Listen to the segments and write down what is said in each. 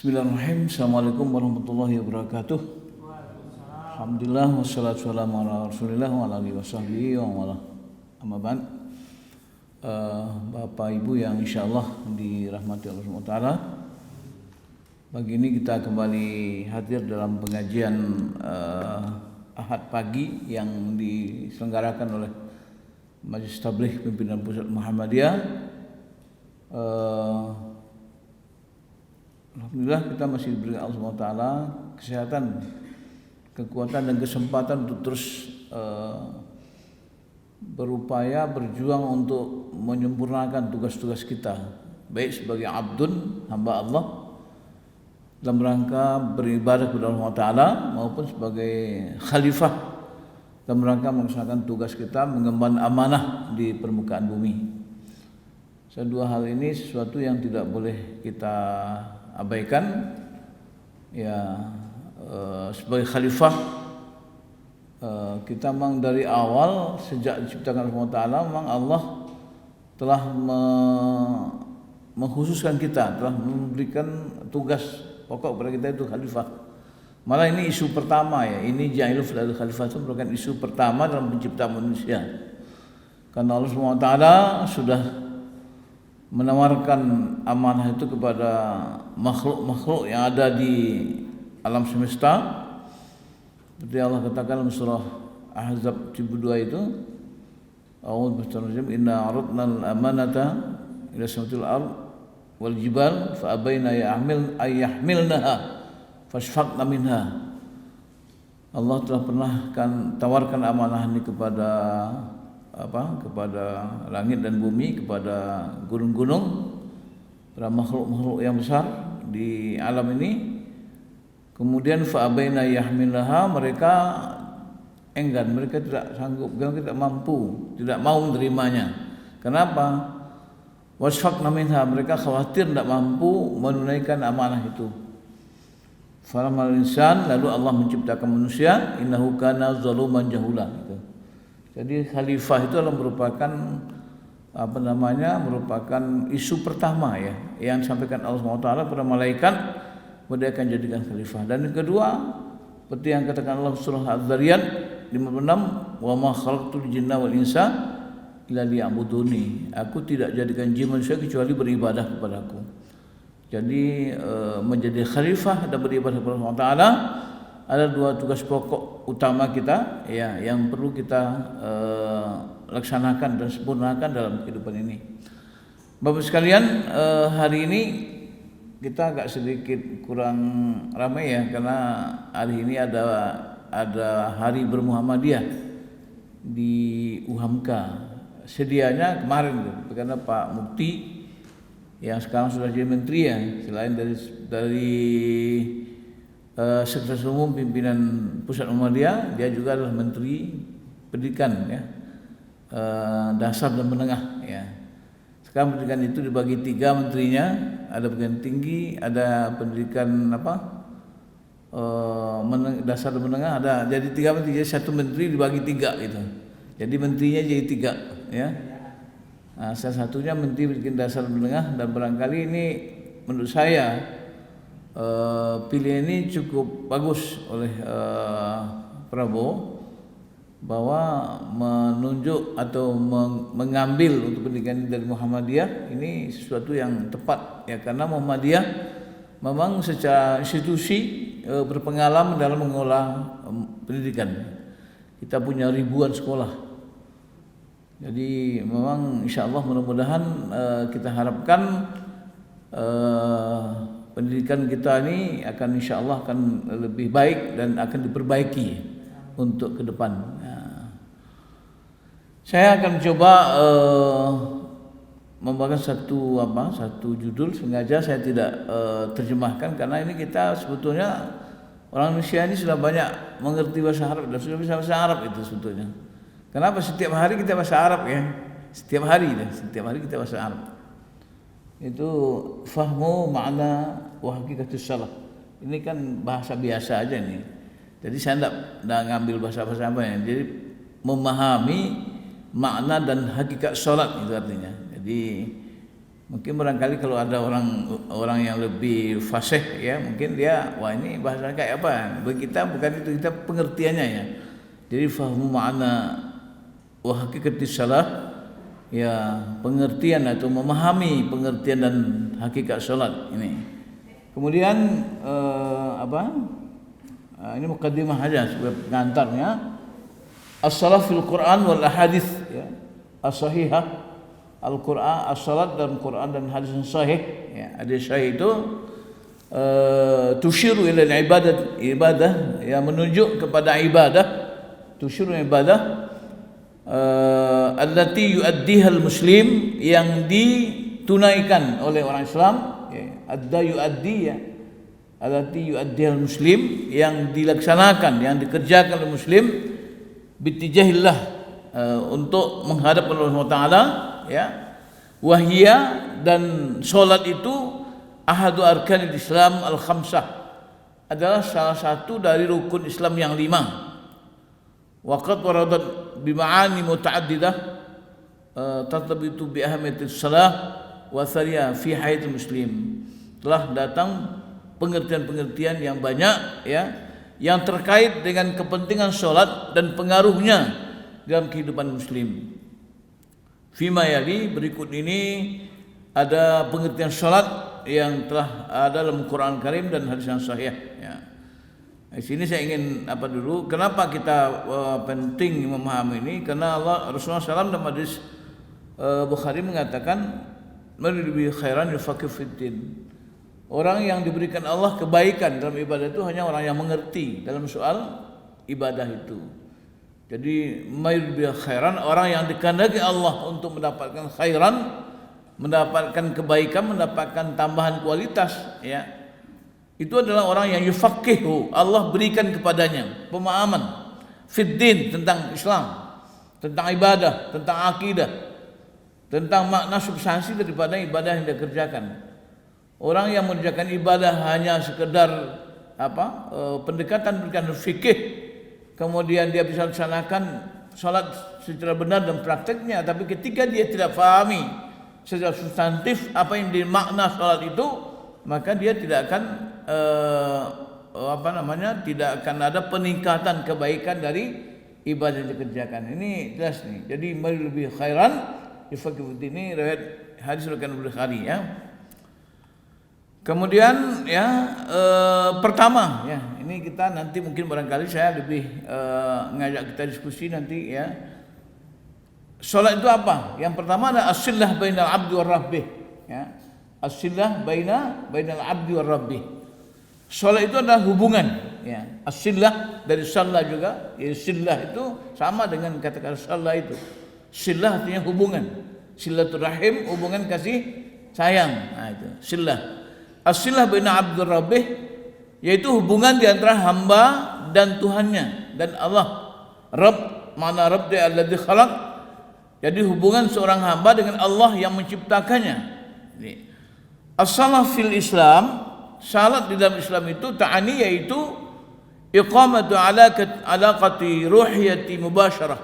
Bismillahirrahmanirrahim. Assalamualaikum warahmatullahi wabarakatuh. Alhamdulillah wassalatu wassalamu ala Rasulillah wa ala alihi washabbihi wa wala. Amma ba'd. Bapak Ibu yang insyaallah dirahmati Allah Subhanahu wa taala. Pagi ini kita kembali hadir dalam pengajian Ahad pagi yang diselenggarakan oleh Majelis Tabligh Pimpinan Pusat Muhammadiyah. Alhamdulillah kita masih diberi Allah SWT kesehatan, kekuatan dan kesempatan untuk terus berupaya berjuang untuk menyempurnakan tugas-tugas kita, baik sebagai abdun, hamba Allah dalam rangka beribadah kepada Allah Ta'ala, maupun sebagai khalifah dalam rangka melaksanakan tugas kita mengemban amanah di permukaan bumi. Dua hal ini sesuatu yang tidak boleh kita abaikan. Sebagai khalifah kita memang dari awal sejak diciptakan Allah Ta'ala memang Allah telah mengkhususkan kita, telah memberikan tugas pokok kepada kita itu khalifah. Malah ini isu pertama ini Jailul fil Khalifah itu merupakan isu pertama dalam penciptaan manusia. Karena Allah SWT sudah menawarkan amanah itu kepada makhluk-makhluk yang ada di alam semesta. Seperti Allah katakan dalam surah Ahzab 72 itu, A'udzu billahi inna aradna al-amanata ila samawati al-ard wal jibal fa abaina yahmilnaha fashfaqna minha. Allah telah pernah tawarkan amanah ini kepada langit dan bumi, kepada gunung-gunung, pada makhluk-makhluk yang besar di alam ini. Kemudian fa'abaina yahmilaha, mereka enggan, mereka tidak sanggup, mereka tidak mampu, tidak mau menerimanya. Kenapa? Wasfaqna minha, mereka khawatir tidak mampu menunaikan amanah itu. Falamal insan, lalu Allah menciptakan manusia, innahu kana zaluman jahula gitu. Jadi khalifah itu adalah merupakan merupakan isu pertama yang disampaikan Allah SWT kepada malaikat bahwa dia akan jadikan khalifah. Dan yang kedua, seperti yang katakan Allah surah Az-Zariyat 56, wa ma khalaqtul jinna wal insa illa liya'buduni. Aku tidak jadikan jin manusia kecuali beribadah kepadaku. Jadi menjadi khalifah dan beribadah kepada Allah SWT ada dua tugas pokok utama kita yang perlu kita laksanakan dan sempurnakan dalam kehidupan ini. Bapak sekalian, hari ini kita agak sedikit kurang ramai karena hari ini ada Hari Bermuhammadiyah di UHAMKA. Sedianya kemarin karena Pak Mukti yang sekarang sudah jadi menteri selain dari Sekretaris Umum Pimpinan Pusat Muhammadiyah, dia juga adalah Menteri Pendidikan dasar dan menengah Sekarang pendidikan itu dibagi 3 menterinya, ada pendidikan tinggi, ada pendidikan dasar dan menengah, ada jadi 3 menteri, jadi 1 menteri dibagi 3 gitu. Jadi menterinya jadi 3 Nah, salah satunya Menteri Pendidikan Dasar dan Menengah, dan barangkali ini menurut saya pilihan ini cukup bagus oleh Prabowo, bahwa menunjuk atau mengambil untuk pendidikan dari Muhammadiyah ini sesuatu yang tepat karena Muhammadiyah memang secara institusi berpengalaman dalam mengolah pendidikan. Kita punya ribuan sekolah. Jadi memang insyaallah mudah-mudahan kita harapkan pendidikan kita ini akan insyaallah akan lebih baik dan akan diperbaiki untuk ke depan. Saya akan coba membawakan satu judul, sengaja saya tidak terjemahkan karena ini kita sebetulnya orang Indonesia ini sudah banyak mengerti bahasa Arab dan sudah bisa bahasa Arab itu sebetulnya. Kenapa setiap hari kita bahasa Arab Setiap hari kita bahasa Arab. Itu fahmu makna wa hakikatus salah. Ini kan bahasa biasa aja nih. Jadi saya enggak ngambil bahasa-bahasa Jadi memahami makna dan hakikat salat itu artinya. Jadi Mungkin barangkali kalau ada orang yang lebih fasih ya, mungkin dia wah ini bahasa kayak apa. Bagi kita bukan itu, kita pengertiannya ya. Jadi fahmu ma'na wa hakikati salah, ya pengertian atau memahami pengertian dan hakikat salat ini. Kemudian ini mukaddimah saja sebagai pengantarnya. As-salat fil Quran wal ahadits ya, as-sahihah. Al-Quran, as-salat dan Quran dan hadis yang sahih ya, hadis sahih itu tushiru ila ibadah yang menunjuk kepada ibadah, tushiru ibadah allati yuaddiha al-muslim, yang ditunaikan oleh orang Islam ya, yuaddi ya, allati yuaddiha al-muslim, yang dilaksanakan, yang dikerjakan oleh muslim bitijahillah, untuk menghadap Allah SWT ya. Wahia, dan solat itu ahadu arkanil Islam al-khamsah, adalah salah satu dari rukun Islam yang 5. Waqad waradat bima'ani muta'addidah tartabitu bi ahamiyatis salah wa thariya fi hayatil muslim. Telah datang pengertian-pengertian yang banyak ya, yang terkait dengan kepentingan solat dan pengaruhnya dalam kehidupan muslim. Fima yali, berikut ini ada pengertian salat yang telah ada dalam Quran Karim dan hadis yang sahih ya. Di sini saya ingin dulu, kenapa kita penting memahami ini? Karena Rasulullah SAW dalam hadis Bukhari mengatakan, "Man bi khairan yufaqih fiddin." Orang yang diberikan Allah kebaikan dalam ibadah itu hanya orang yang mengerti dalam soal ibadah itu. Jadi mayur bil khairan, orang yang dikehendaki Allah untuk mendapatkan khairan, mendapatkan kebaikan, mendapatkan tambahan kualitas ya. Itu adalah orang yang yufaqihu, Allah berikan kepadanya pemahaman fiddin, tentang Islam, tentang ibadah, tentang akidah, tentang makna substansi daripada ibadah yang dia kerjakan. Orang yang mengerjakan ibadah hanya sekedar pendekatan fikih, kemudian dia bisa laksanakan salat secara benar dan prakteknya, tapi ketika dia tidak fahami secara substantif apa yang dimakna salat itu, maka dia tidak akan tidak akan ada peningkatan kebaikan dari ibadah yang dikerjakan. Ini jelas nih. Jadi lebih khairan yufaqih ini riwayat hadis riwayat Bukhari ya. Kemudian ya pertama ya, ini kita nanti mungkin barangkali saya lebih ngajak kita diskusi nanti ya. Salat itu apa? Yang pertama adalah as-silah bainal abdi war rabbih ya. As-silah bainal abdi war rabbih. Salat itu adalah hubungan ya. As-silah dari salah juga. Ya, silah itu sama dengan kata-kata salah itu. Silah artinya hubungan. Silaturahim, hubungan kasih sayang. Nah itu silah. As-silah baina abdur rabbih, yaitu hubungan di antara hamba dan Tuhannya dan Allah. Rabb, mana Rabb dia alladzi khalaq. Jadi hubungan seorang hamba dengan Allah yang menciptakannya. As-salah fil Islam, salat di dalam Islam itu ta'ani, yaitu iqamatu alaqati ruhiyati mubasyarah.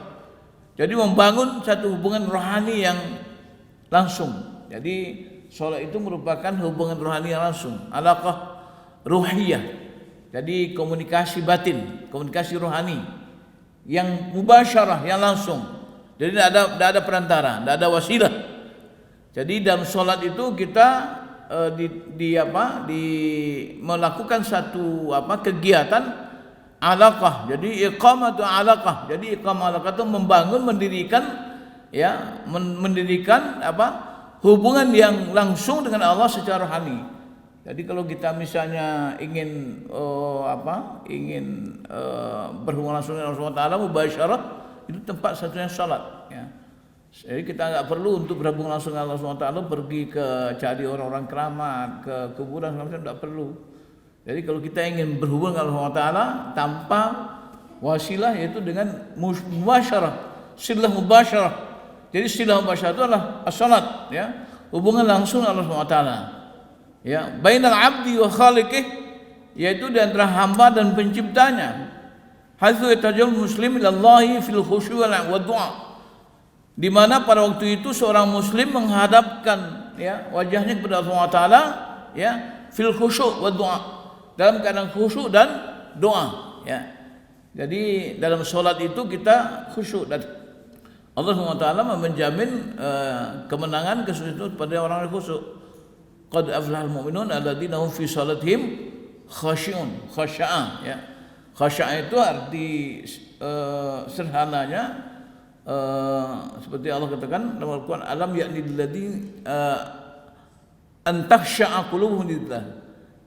Jadi membangun satu hubungan rohani yang langsung. Jadi salat itu merupakan hubungan rohani yang langsung, alaqah ruhiyah. Jadi komunikasi batin, komunikasi rohani yang mubasyarah, yang langsung. Jadi tidak ada perantara, tidak ada wasilah. Jadi dalam salat itu kita melakukan satu kegiatan alaqah. Jadi iqamatu alaqah. Jadi iqamah alaqah itu membangun, mendirikan hubungan yang langsung dengan Allah secara rohani. Jadi kalau kita misalnya ingin berhubungan langsung dengan Allah SWT, mubasyarah, itu tempat satunya salat ya. Jadi kita enggak perlu untuk berhubungan langsung dengan Allah SWT pergi ke cari orang-orang keramat, ke kuburan segala macam, tidak perlu. Jadi kalau kita ingin berhubungan dengan Allah SWT tanpa wasilah, yaitu dengan mubasyarah, silah mubasyarah. Jadi silah mubasyarah itu adalah as-salat ya, hubungan langsung Allah SWT ya, bainal abdi wa khaliqih, yaitu di antara hamba dan penciptanya. Haitsu yatajal muslim ilallahi fil khusyu' wa du'a, di mana pada waktu itu seorang muslim menghadapkan ya wajahnya kepada Allah Taala ya fil khusyuk wa doa, dalam keadaan khusyuk dan doa ya. Jadi dalam solat itu kita khusyuk dan Allah SWT menjamin kemenangan kesuksesan pada orang yang khusyuk. Qad aflahal mu'minun alladzina hum fi salatihim khashi'un. Khasya'a ya. Khasya'a itu arti sederhananya seperti Allah katakan dalam Al-Qur'an, alam ya'ni lilladzina an takhsha'a qulubuhum lillah.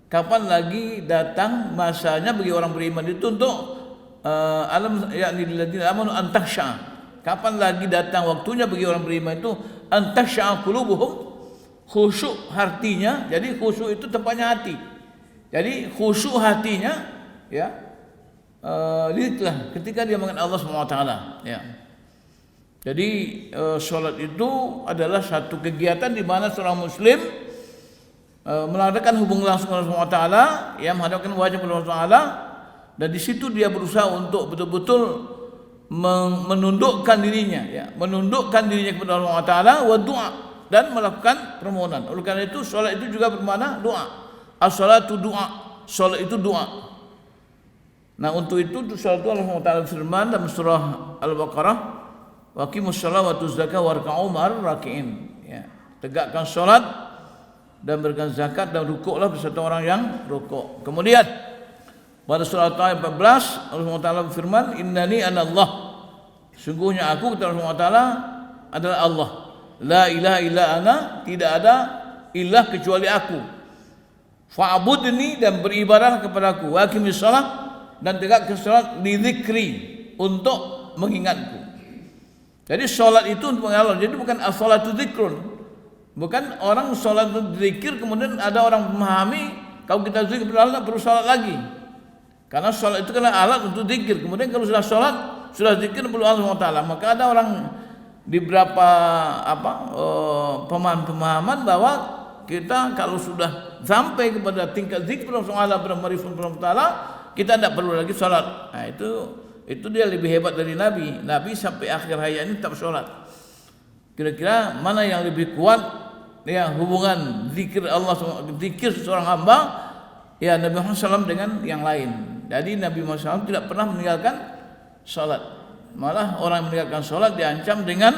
Kapan lagi datang masanya bagi orang beriman itu untuk alam ya'ni lilladzina amanu an takhsha'a. Kapan lagi datang waktunya bagi orang beriman itu an takhsha'a qulubuhum, khusyuk hatinya. Jadi khusyuk itu tempatnya hati. Jadi khusyuk hatinya ya lihatlah ketika dia mengenal Allah SWT ya. Jadi sholat itu adalah satu kegiatan di mana seorang muslim mengadakan hubungan langsung dengan Allah SWT ya, menghadapkan wajah kepada Allah SWT, dan di situ dia berusaha untuk betul-betul menundukkan dirinya ya, menundukkan dirinya kepada Allah Taala wa doa, dan melakukan permohonan. Oleh karena itu salat itu juga bermakna doa. As-salatu doa, salat itu doa. Nah, untuk itu salat itu Allah Taala firman dalam surah Al-Baqarah, wa aqimus salata wa atuz zakata warka'u ma'ar raki'in ya. Tegakkan salat dan berikan zakat dan rukuklah beserta orang yang rukuk. Kemudian pada surah Taha 14 Allah SWT berfirman, innani anallah, sungguhnya aku kata Allah SWT adalah Allah, la ilaha illa ana, tidak ada ilah kecuali aku, fa'budni, dan beribadah kepadaku, wa aqimis shalah, dan tegakkan salat, li dzikri, untuk mengingatku. Jadi salat itu untuk mengingat Allah. Jadi bukan as-salatu dzikrun, bukan orang salat untuk zikir kemudian ada orang memahami kalau kita zikir kepada Allah perlu salat lagi. Karena sholat itu kan alat untuk zikir. Kemudian kalau sudah sholat, sudah zikir perlu Allah SWT. Maka ada orang di beberapa pemahaman bahwa kita kalau sudah sampai kepada tingkat zikir Allah pada marifat Allah, kita tidak perlu lagi sholat. Nah, itu dia lebih hebat dari Nabi. Nabi sampai akhir hayat ini tetap sholat. Kira-kira mana yang lebih kuat ya hubungan zikir Allah, zikir seorang hamba ya Nabi Muhammad SAW dengan yang lain. Jadi Nabi Muhammad SAW tidak pernah meninggalkan salat. Malah orang yang meninggalkan salat diancam dengan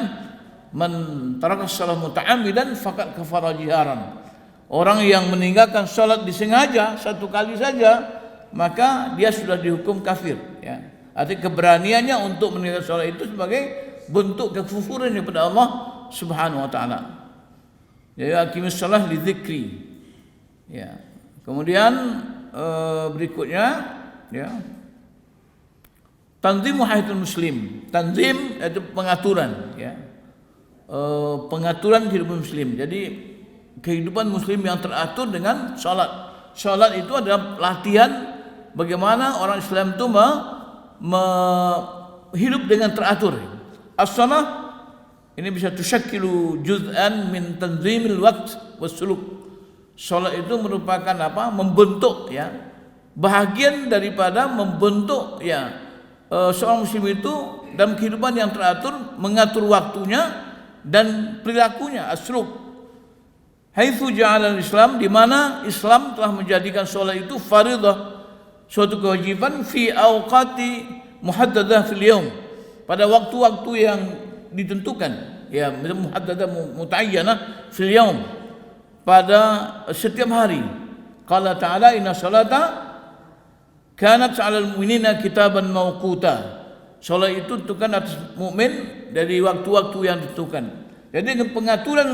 man taraka shalah muta'ammidan faqad kafara jiharan. Orang yang meninggalkan salat disengaja satu kali saja, maka dia sudah dihukum kafir ya. Artinya keberaniannya untuk meninggalkan salat itu sebagai bentuk kekufuran kepada Allah Subhanahu wa taala. Ya aqimis shalah li dzikri. Ya. Kemudian berikutnya ya, tanzim hayatul muslim. Tanzim itu pengaturan ya, pengaturan kehidupan muslim. Jadi kehidupan muslim yang teratur dengan salat. Salat itu adalah latihan bagaimana orang Islam itu hidup dengan teratur. As-salah ini bisa tusyakkilu juz'an min tanzimil waqt was suluk. Salat itu merupakan apa? Membentuk ya, bahagian daripada membentuk ya seorang muslim itu dalam kehidupan yang teratur, mengatur waktunya dan perilakunya. As-suluk haitsu ja'ala al-Islam, di mana Islam telah menjadikan salat itu fardhah, suatu kewajiban fi awqati muhaddadah fil yaum, pada waktu-waktu yang ditentukan ya, muhaddadah mutaayyanah fil yaum, pada setiap hari. Qala ta'ala inna salata kanat 'alal mu'minina kitaban mawquta. Salat itu ditentukan atas mukmin dari waktu-waktu yang ditentukan. Jadi dengan pengaturan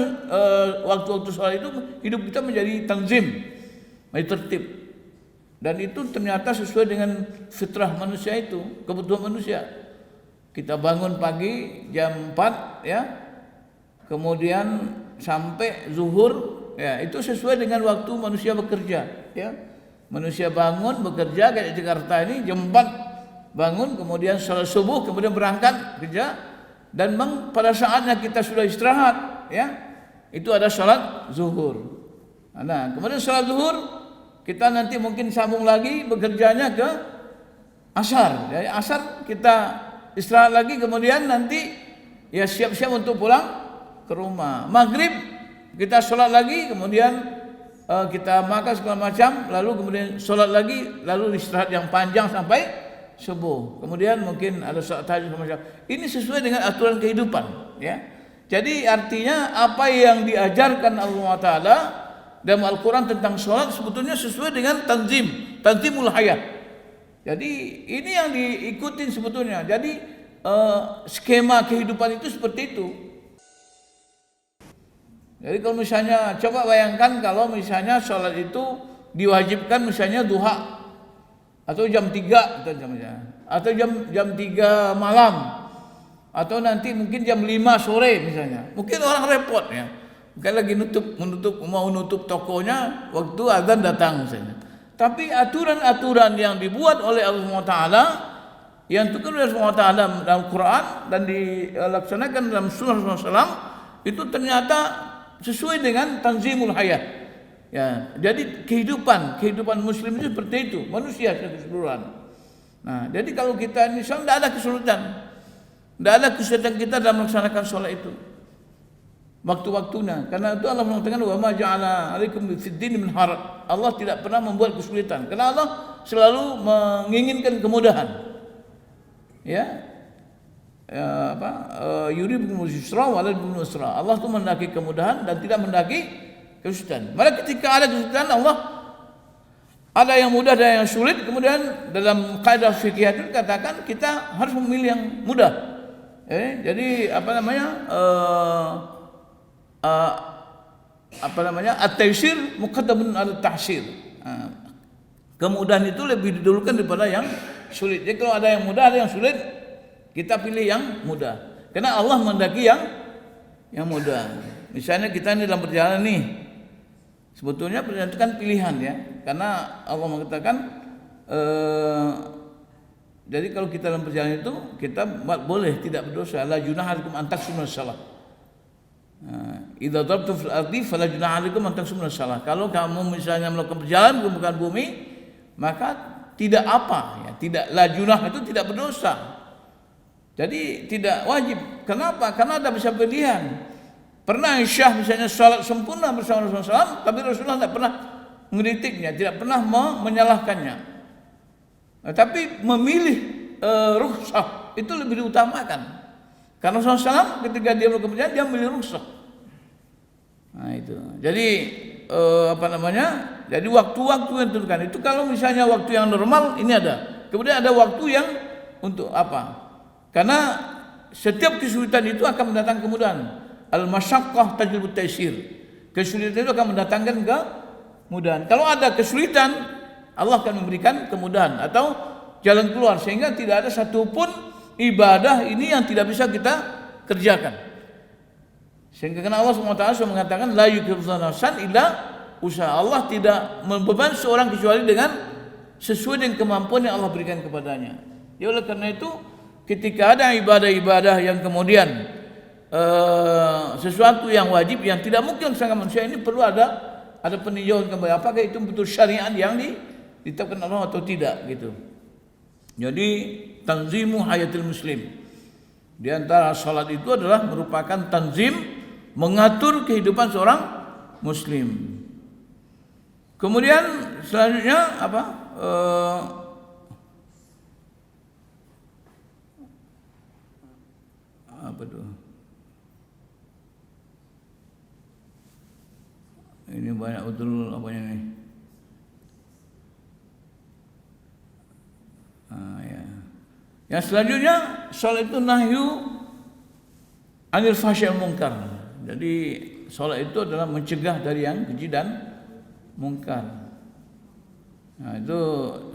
waktu-waktu salat itu hidup kita menjadi tanzim, menjadi tertib. Dan itu ternyata sesuai dengan fitrah manusia itu, kebutuhan manusia. Kita bangun pagi jam 4 ya. Kemudian sampai zuhur ya, itu sesuai dengan waktu manusia bekerja ya. Manusia bangun bekerja kayak di Jakarta ini jam 4 bangun, kemudian salat subuh, kemudian berangkat kerja, dan pada saatnya kita sudah istirahat ya, itu ada salat zuhur. Nah, kemudian salat zuhur kita nanti mungkin sambung lagi bekerjanya ke asar. Jadi asar kita istirahat lagi, kemudian nanti ya siap-siap untuk pulang ke rumah. Maghrib kita sholat lagi, kemudian kita makan segala macam, lalu kemudian sholat lagi, lalu istirahat yang panjang sampai subuh. Kemudian mungkin ada sholat tahajud segala macam. Ini sesuai dengan aturan kehidupan, ya. Jadi artinya apa yang diajarkan Allah Taala dalam Al-Quran tentang sholat sebetulnya sesuai dengan tanzimul hayat. Jadi ini yang diikutin sebetulnya. Jadi skema kehidupan itu seperti itu. Jadi kalau misalnya coba bayangkan kalau misalnya sholat itu diwajibkan misalnya duha atau jam 3 atau jam 3 malam atau nanti mungkin jam 5 sore misalnya. Mungkin orang repot ya. Mungkin lagi mau nutup tokonya waktu azan datang misalnya. Tapi aturan-aturan yang dibuat oleh Allah Taala yang diturunkan oleh Allah Taala dalam Quran dan dilaksanakan dalam Sunnah Rasulullah itu ternyata sesuai dengan tanzimul hayat. Ya, jadi kehidupan muslim itu seperti itu, manusia secara keseluruhan. Nah, jadi kalau kita ini tidak ada kesulitan. Tidak ada kesulitan kita dalam melaksanakan sholat itu. Waktu-waktunya. Karena itu Allah mengatakan wa ma ja'ala 'alaikum fid din min haraj. Allah tidak pernah membuat kesulitan. Karena Allah selalu menginginkan kemudahan. Ya. Yuridu yusra wa la yuridu usra. Allah itu mendaki kemudahan dan tidak mendaki kesulitan. Maka ketika ada kesulitan Allah ada yang mudah dan yang sulit. Kemudian dalam kaidah fikih itu dikatakan kita harus memilih yang mudah. Jadi at-taysir muqaddamun ala tahsir. Kemudahan itu lebih didahulukan daripada yang sulit. Jadi kalau ada yang mudah, ada yang sulit, kita pilih yang mudah. Karena Allah mendaki yang mudah. Misalnya kita ini dalam perjalanan nih, sebetulnya perjalanan itu kan pilihan ya. Karena Allah mengatakan, jadi kalau kita dalam perjalanan itu kita boleh tidak berdosa. La junaha alaikum an taqsumu shalah. Idza darabtum fil ardi fala junaha alaikum an taqsumu shalah. Kalau kamu misalnya melakukan perjalanan ke permukaan bumi, maka tidak apa ya, tidak la junah itu tidak berdosa. Jadi tidak wajib. Kenapa? Karena ada bisa pilihan. Pernah Aisyah misalnya salat sempurna bersama Rasulullah SAW, tapi Rasulullah tidak pernah mengkritiknya, tidak pernah menyalahkannya. Tapi memilih rukhsah itu lebih diutamakan. Karena Rasulullah SAW ketika dia melakukan perjalanan dia memilih rukhsah. Nah itu. Jadi jadi waktu-waktu yang ditentukan itu kalau misalnya waktu yang normal ini ada. Kemudian ada waktu yang untuk apa? Karena setiap kesulitan itu akan mendatangkan kemudahan. Al-masyaqqah tajlibut taysir. Kesulitan itu akan mendatangkan kemudahan. Kalau ada kesulitan, Allah akan memberikan kemudahan atau jalan keluar sehingga tidak ada satupun ibadah ini yang tidak bisa kita kerjakan. Sehingga karena Allah SWT mengatakan la yukallifu nafsan illa usaha. Allah tidak membeban seorang kecuali dengan sesuai dengan kemampuan yang Allah berikan kepadanya. Ya oleh karena itu ketika ada ibadah-ibadah yang kemudian sesuatu yang wajib yang tidak mungkin dilaksanakan manusia ini perlu ada peninjauan kembali apakah itu betul syariat yang ditetapkan Allah atau tidak gitu. Jadi tanzimu hayatil muslim. Di antara salat itu adalah merupakan tanzim mengatur kehidupan seorang muslim. Kemudian selanjutnya apa? Apa tuh? Ini banyak betul apanya nih? Ya. Yang selanjutnya salat itu nahyu anil fahsya munkar. Jadi salat itu adalah mencegah dari yang keji dan munkar. Nah, itu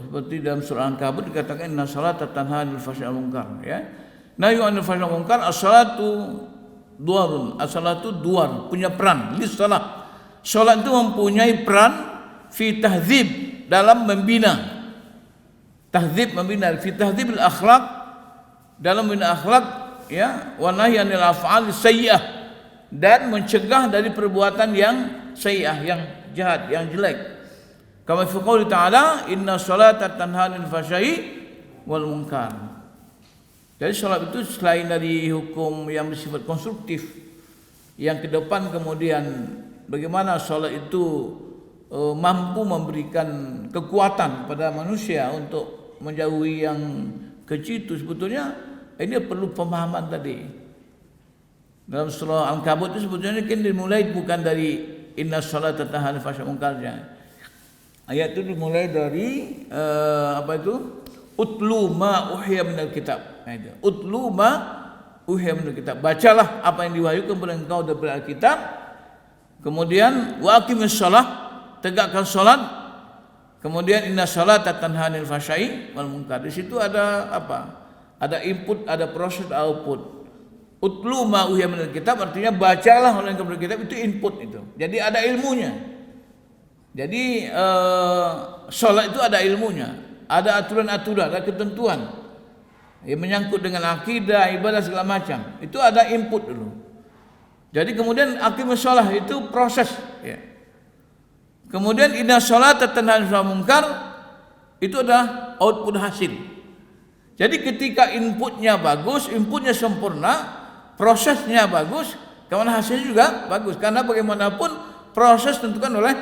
seperti dalam surah Al-Ankabut dikatakan inna salata tanha 'anil fahsya'i wal munkar ya. Nahyu 'anil fahsya'i wal munkar as-salatu duarun. As-salatu duar, punya peran lis salat. Salat itu mempunyai peran fi tahdzib dalam membina. Tahdzib membina fi tahdzibil akhlaq dalam membina akhlak ya wa nahyi 'anil af'al sayyi'ah dan mencegah dari perbuatan yang sayyi'ah yang jahat yang jelek. Kama fi qouli ta'ala inna sholata tanha 'anil fahsya'i wal munkar. Jadi salat itu selain dari hukum yang bersifat konstruktif yang ke depan kemudian bagaimana salat itu mampu memberikan kekuatan pada manusia untuk menjauhi yang keji itu, sebetulnya ini perlu pemahaman tadi. Dalam surah Al-Ankabut itu sebetulnya kan dimulai bukan dari inna sholata tanha 'anil fahsya'i wal munkar. Ayat itu dimulai dari utlu ma uhiya minal kitab. Utlu ma uhiya minal kitab. Bacalah apa yang diwahyukan kepada engkau dari Alkitab. Kemudian wa aqimis shalah, tegakkan salat. Kemudian inna sholata tanha 'anil fahsya'i wal munkar. Di situ ada apa? Ada input, ada proses, output. Utlu ma uhiya minal kitab artinya bacalah oleh kepada kitab, itu input itu. Jadi ada ilmunya. Jadi sholat itu ada ilmunya, ada aturan-aturan, ada ketentuan yang menyangkut dengan akidah, ibadah segala macam. Itu ada input dulu. Jadi kemudian aqimus shalah itu proses. Ya. Kemudian inna sholata tanha 'anil fahsya'i wal munkar itu adalah output hasil. Jadi ketika inputnya bagus, inputnya sempurna, prosesnya bagus, kemudian hasilnya juga bagus. Karena bagaimanapun proses tentukan oleh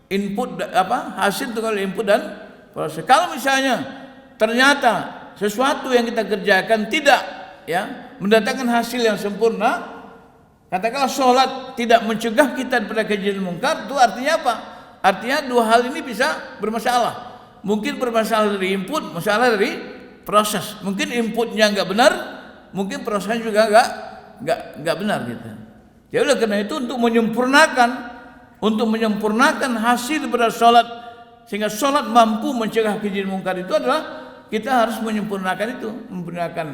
input hasil tentukan oleh input dan proses. Kalau misalnya ternyata sesuatu yang kita kerjakan tidak mendatangkan hasil yang sempurna, katakanlah sholat tidak mencegah kita daripada keji munkar, itu artinya apa? Artinya dua hal ini bisa bermasalah. Mungkin bermasalah dari input, masalah dari proses. Mungkin inputnya nggak benar, mungkin prosesnya juga nggak benar gitu. Ya udah, karena itu untuk menyempurnakan hasil daripada sholat sehingga sholat mampu mencegah keji munkar, itu adalah kita harus menyempurnakan itu, menyempurnakan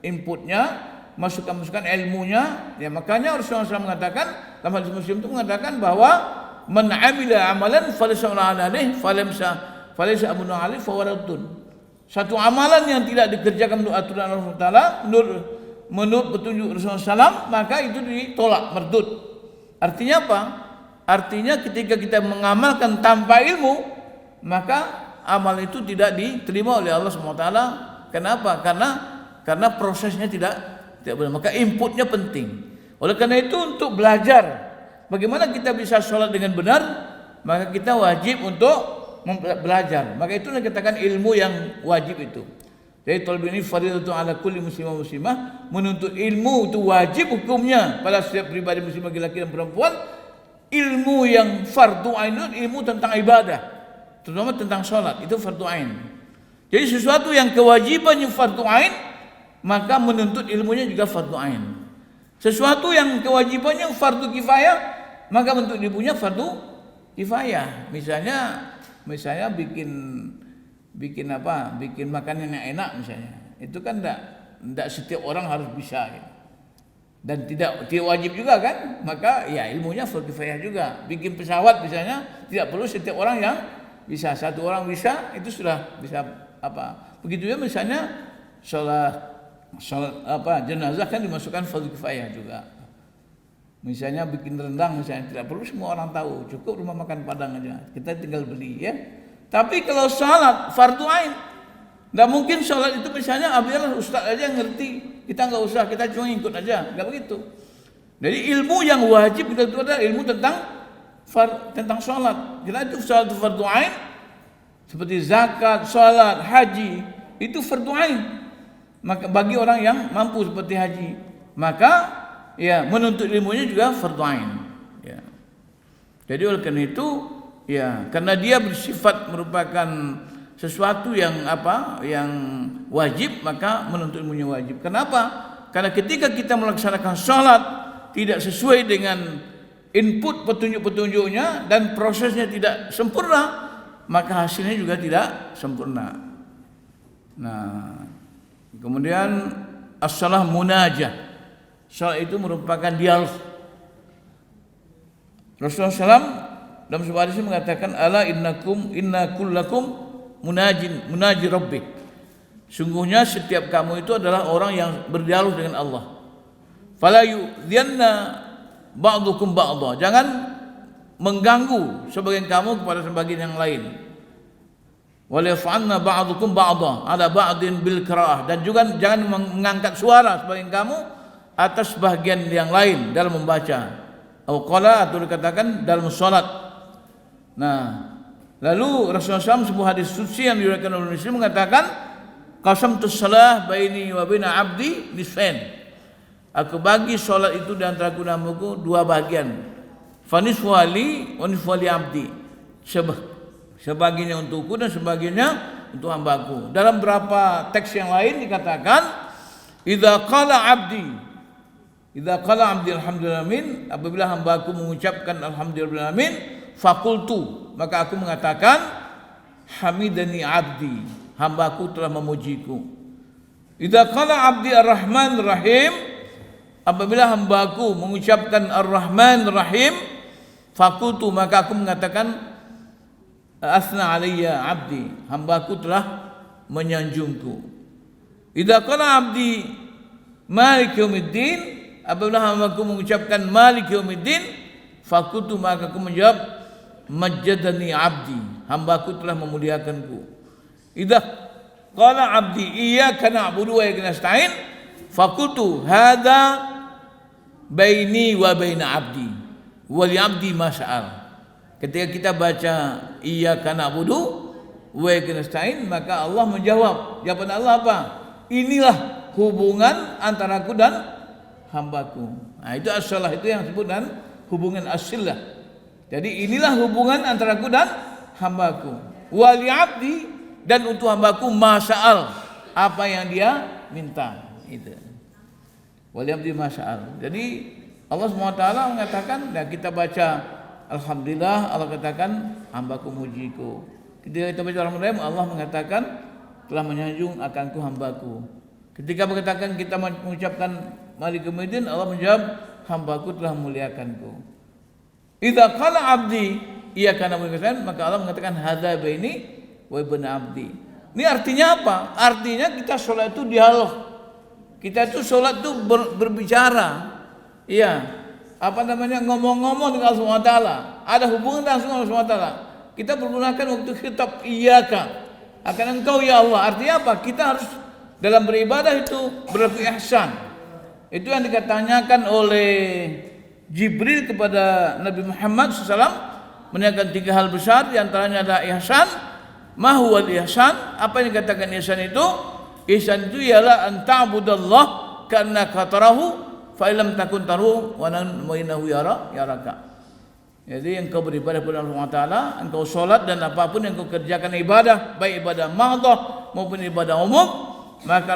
inputnya, masukan ilmunya. Ya makanya Rasulullah SAW mengatakan, dalam hadis Muslim itu mengatakan bahwa man amila amalan falaysa alaihi falaysa amrun alaihi fawaradun. Satu amalan yang tidak dikerjakan menurut aturan Allah Taala, menurut petunjuk Rasulullah SAW, maka itu ditolak, merdud. Artinya apa? Artinya ketika kita mengamalkan tanpa ilmu, maka amal itu tidak diterima oleh Allah SWT. Kenapa? Karena prosesnya tidak benar. Maka inputnya penting. Oleh karena itu untuk belajar bagaimana kita bisa sholat dengan benar, maka kita wajib untuk belajar. Maka itu yang dikatakan ilmu yang wajib itu. Jadi talab ini fardhu ala kulli muslimah muslimah, menuntut ilmu itu wajib hukumnya pada setiap pribadi muslimah laki-laki dan perempuan. Ilmu yang fardu ain, ilmu tentang ibadah, terutama tentang sholat, itu fardu ain. Jadi sesuatu yang kewajibannya fardu ain, maka menuntut ilmunya juga fardu ain. Sesuatu yang kewajibannya fardu kifayah, maka menuntut ilmunya fardu kifayah. Misalnya bikin makanan yang enak misalnya, itu kan tidak setiap orang harus bisa gitu. Dan tidak wajib juga kan, maka ya ilmunya fardu kifayah juga. Bikin pesawat misalnya tidak perlu setiap orang yang bisa, satu orang bisa itu sudah bisa apa. Begitu ya misalnya sholat jenazah kan dimasukkan fardu kifayah juga. Misalnya bikin rendang misalnya tidak perlu semua orang tahu, cukup rumah makan Padang aja, kita tinggal beli ya. Tapi kalau sholat fardu ain, nggak mungkin sholat itu misalnya biarlah ustaz aja yang ngerti, kita nggak usah, kita cuma ikut aja, nggak begitu. Jadi ilmu yang wajib kita itu adalah ilmu tentang sholat. Kita itu sholat itu fardu ain, seperti zakat, sholat, haji itu fardu ain. Maka bagi orang yang mampu seperti haji, maka ya menuntut ilmunya juga fardu ain. Ya. Jadi oleh karena itu, ya karena dia bersifat merupakan sesuatu yang wajib, maka menuntut ilmunya wajib. Kenapa? Karena ketika kita melaksanakan sholat tidak sesuai dengan input petunjuk-petunjuknya dan prosesnya tidak sempurna, maka hasilnya juga tidak sempurna. Nah, kemudian as-shalah munajah. Salat itu merupakan dialog. Rasulullah SAW dalam sebuah hadis mengatakan, ala inna kullakum munaji rabbik. Sungguhnya setiap kamu itu adalah orang yang berdialog dengan Allah. Fala yu'dhiyanna ba'dukum ba'dha. Jangan mengganggu sebagian kamu kepada sebagian yang lain. Wa la yaf'alna ba'dukum ba'dha ala ba'din bil qira'ah. Dan juga jangan mengangkat suara sebagian kamu atas bagian yang lain dalam membaca. atau dikatakan dalam salat. Nah, lalu Rasulullah SAW sebuah hadis suci yang diriwayatkan oleh Muslim mengatakan, qasamtus salah baini wa baina abdi nisfain. Aku bagi solat itu di antara aku dan hambaku dua bagian. Fanisfu li wa nisfu li abdi. Sebagiannya untukku dan sebagiannya untuk hambaku. Dalam beberapa teks yang lain dikatakan, idza qala abdi alhamdulillah amin, apabila hambaku mengucapkan alhamdulillah amin, fakultu, maka aku mengatakan hamidani abdi, hambaku telah memujiku. Idza qala abdi ar-rahman rahim, apabila hambaku mengucapkan ar-rahman rahim, fakultu, maka aku mengatakan asna alayya abdi, hambaku telah menyanjungku. Idza qala abdi malik yaumiddin, apabila hambaku mengucapkan malik yaumiddin, fakultu, maka aku menjawab majjadani abdi, hambaku telah memuliakanku. Idza qala abdi iyyaka na'budu wa iyyaka nasta'in, fakultu hadza baini wa baina abdi wa li abdi ma sa'al. Ketika kita baca iyyaka na'budu wa iyyaka nasta'in, maka Allah menjawab. Jawaban Allah apa? Inilah hubungan antaraku dan hambaku. Nah, itu as-salah, itu yang disebut dengan hubungan as-silah. Jadi inilah hubungan antaraku dan hambaku. Wa li abdi, dan untuk hambaku ma sa'al, apa yang dia minta. Itu. Wa li abdi ma sa'al. Jadi Allah SWT mengatakan, dan kita baca alhamdulillah, Allah katakan hambaku mujiku. Ketika kita baca alhamdulillah, Allah mengatakan telah menyanjung akanku hambaku. Ketika mengatakan kita mengucapkan malik yaumiddin, Allah menjawab hambaku telah memuliakanku. Idza qala abdi iyyaka na'budu wa iyyaka nasta'in, maka Allah mengatakan hadza baini wa baina abdi. Ini artinya apa? Artinya kita sholat itu dialog. Kita itu sholat itu berbicara. Iya. Apa namanya? Ngomong-ngomong dengan Allah SWT. Ada hubungan langsung dengan Allah SWT. Kita menggunakan waktu khitab iyyaka, akan engkau ya Allah. Artinya apa? Kita harus dalam beribadah itu berlaku ihsan. Itu yang ditanyakan oleh Jibril kepada Nabi Muhammad SAW, menanyakan 3 hal besar, di antaranya ada ihsan. Ma huwal ihsan? Apa yang dikatakan ihsan itu? Ihsan itu ialah an ta'budallah ka'annaka tarahu fa illam takun tarahu wa innahu yaraka. Jadi engkau beribadah kepada Allah Taala, engkau salat dan apapun yang engkau kerjakan ibadah, baik ibadah madhah maupun ibadah umum, maka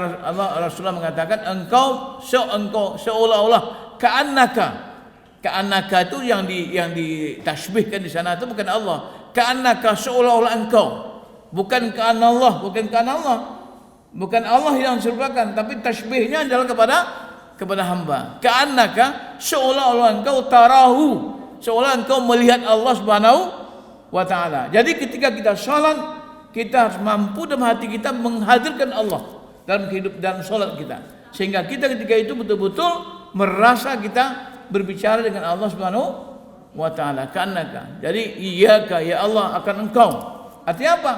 Rasulullah mengatakan engkau seolah-olah ka'annaka itu yang ditasbihkan di sana itu bukan Allah. Ka'annaka seolah-olah engkau, bukan ka'annallah, bukan Allah yang diserupakan, tapi tasbihnya adalah kepada hamba. Ka'annaka seolah-olah engkau tarahu, seolah engkau melihat Allah Subhanahu wa taala. Jadi ketika kita salat, kita harus mampu dalam hati kita menghadirkan Allah dalam kehidupan, dalam salat kita, sehingga kita ketika itu betul-betul merasa kita berbicara dengan Allah Subhanahu wa taala. Ka'annaka. Jadi iyyaka ya Allah, akan engkau. Artinya apa?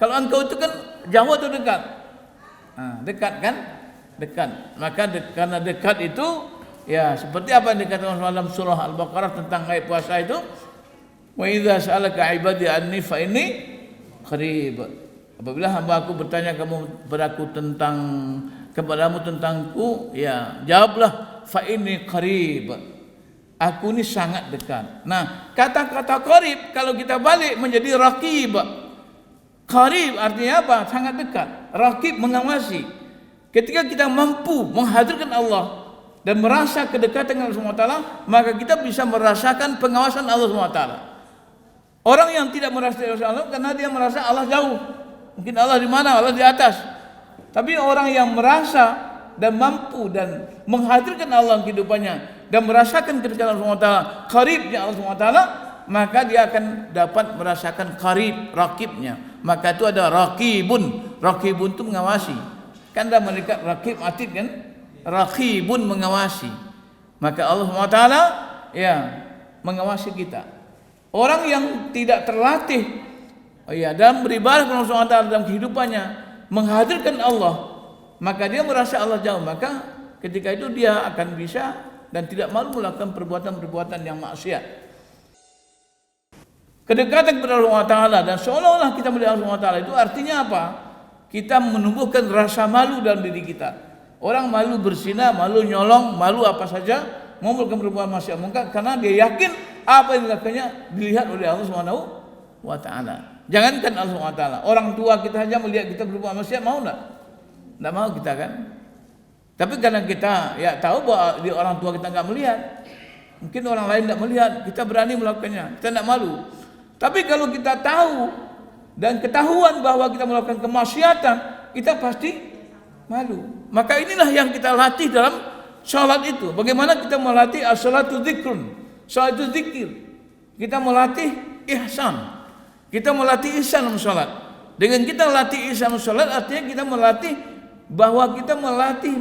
Kalau engkau itu kan jauh atau dekat? Nah, dekat kan? Dekat. Maka karena dekat itu, ya seperti apa yang dikatakan dalam surah Al-Baqarah tentang ayat puasa itu, wa idza sa'alaka 'ibadi anni fa inni qarib. Apabila hamba-Ku bertanya kepadamu tentangku, ya jawablah fa inni qarib. Aku ini sangat dekat. Nah, kata-kata qarib kalau kita balik menjadi raqib. Qarib artinya apa? Sangat dekat. Raqib mengawasi. Ketika kita mampu menghadirkan Allah dan merasa kedekatan dengan Allah SWT, maka kita bisa merasakan pengawasan Allah SWT. Orang yang tidak merasa Allah karena dia merasa Allah jauh. Mungkin Allah di mana? Allah di atas. Tapi orang yang merasa dan mampu dan menghadirkan Allah dalam kehidupannya dan merasakan kedekatan Allah SWT, qaribnya Allah SWT, maka dia akan dapat merasakan qarib, raqibnya. Maka itu ada raqibun. Raqibun itu mengawasi. Kan ada malaikat raqib atid kan? Raqibun mengawasi. Maka Allah SWT ya mengawasi kita. Orang yang tidak terlatih dalam beribadah kepada Allah SWT dalam kehidupannya, menghadirkan Allah, maka dia merasa Allah jauh. Maka ketika itu dia akan bisa dan tidak malu melakukan perbuatan-perbuatan yang maksiat. Kedekatan kepada Allah Ta'ala dan seolah-olah kita melihat Allah Ta'ala itu artinya apa? Kita menumbuhkan rasa malu dalam diri kita. Orang malu berzina, malu nyolong, malu apa saja, mau melakukan perbuatan maksiat mungkar karena dia yakin apa yang dilakukannya dilihat oleh Allah Subhanahu wa Ta'ala. Jangankan Allah Subhanahu wa Ta'ala, orang tua kita saja melihat kita berbuat maksiat, mau enggak? Enggak mau kita kan? Tapi karena kita ya tahu bahwa di orang tua kita enggak melihat, mungkin orang lain enggak melihat, kita berani melakukannya, kita enggak malu. Tapi kalau kita tahu dan ketahuan bahwa kita melakukan kemaksiatan, kita pasti malu. Maka inilah yang kita latih dalam salat itu. Bagaimana kita melatih as-salatu dzikrun. Salat itu zikir. Kita melatih ihsan. Kita melatih ihsan dalam salat. Dengan kita latih ihsan dalam salat artinya kita melatih bahwa kita melatih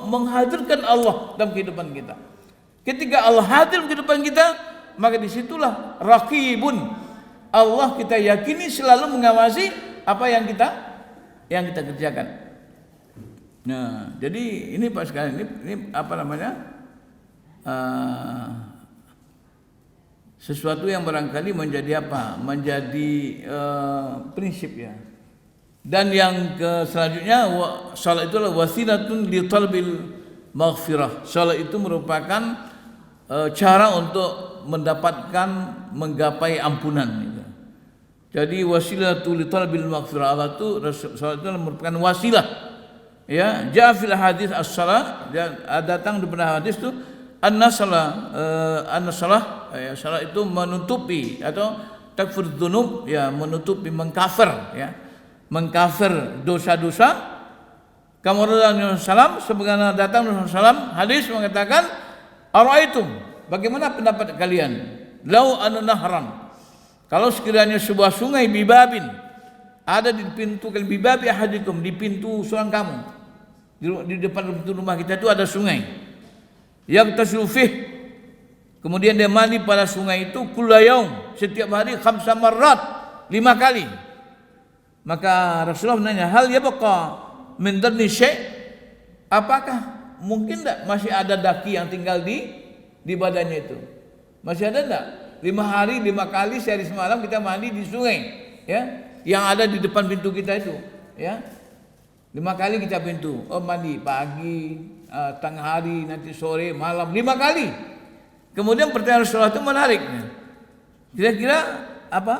menghadirkan Allah dalam kehidupan kita. Ketika Allah hadir dalam kehidupan kita, maka disitulah raqibun. Allah kita yakini selalu mengawasi apa yang kita kerjakan. Nah, jadi ini Pak sekalian, ini apa namanya? Sesuatu yang barangkali menjadi apa? Menjadi prinsip ya. Dan yang selanjutnya, salat itu adalah wasilatun li talbil maghfirah. Salat itu merupakan cara untuk menggapai ampunan gitu. Jadi wasilatul li talbil maghfirah, salat itu merupakan wasilah. Ya, jaa fil hadis as-salah, datang di beberapa hadis itu an-salah ya, salat itu menutupi atau takfir dzunub ya, menutupi mengkafir ya. Mengkafir dosa-dosa. Kemudian Rasulullah sebagaimana datang Rasulullah hadis mengatakan, "Ara'aitum, bagaimana pendapat kalian? Lau anna nahran, kalau sekiranya sebuah sungai bibabin ada di pintu bibabi ahadikum, di pintu seorang kamu, di depan pintu rumah kita itu ada sungai. Yang tasufih, kemudian dia mandi pada sungai itu kullayaum, setiap hari khamsa marrat, 5 kali. Maka Rasulullah menanya, hal yabqa min darni syai'? Apakah mungkin enggak masih ada daki yang tinggal di badannya itu? Masih ada enggak? 5 hari 5 kali sehari semalam kita mandi di sungai ya, yang ada di depan pintu kita itu ya. 5 kali kita pintu, mandi pagi, tengah hari, nanti sore, malam, 5 kali. Kemudian pertanyaan Rasulullah itu menarik. Kira-kira apa?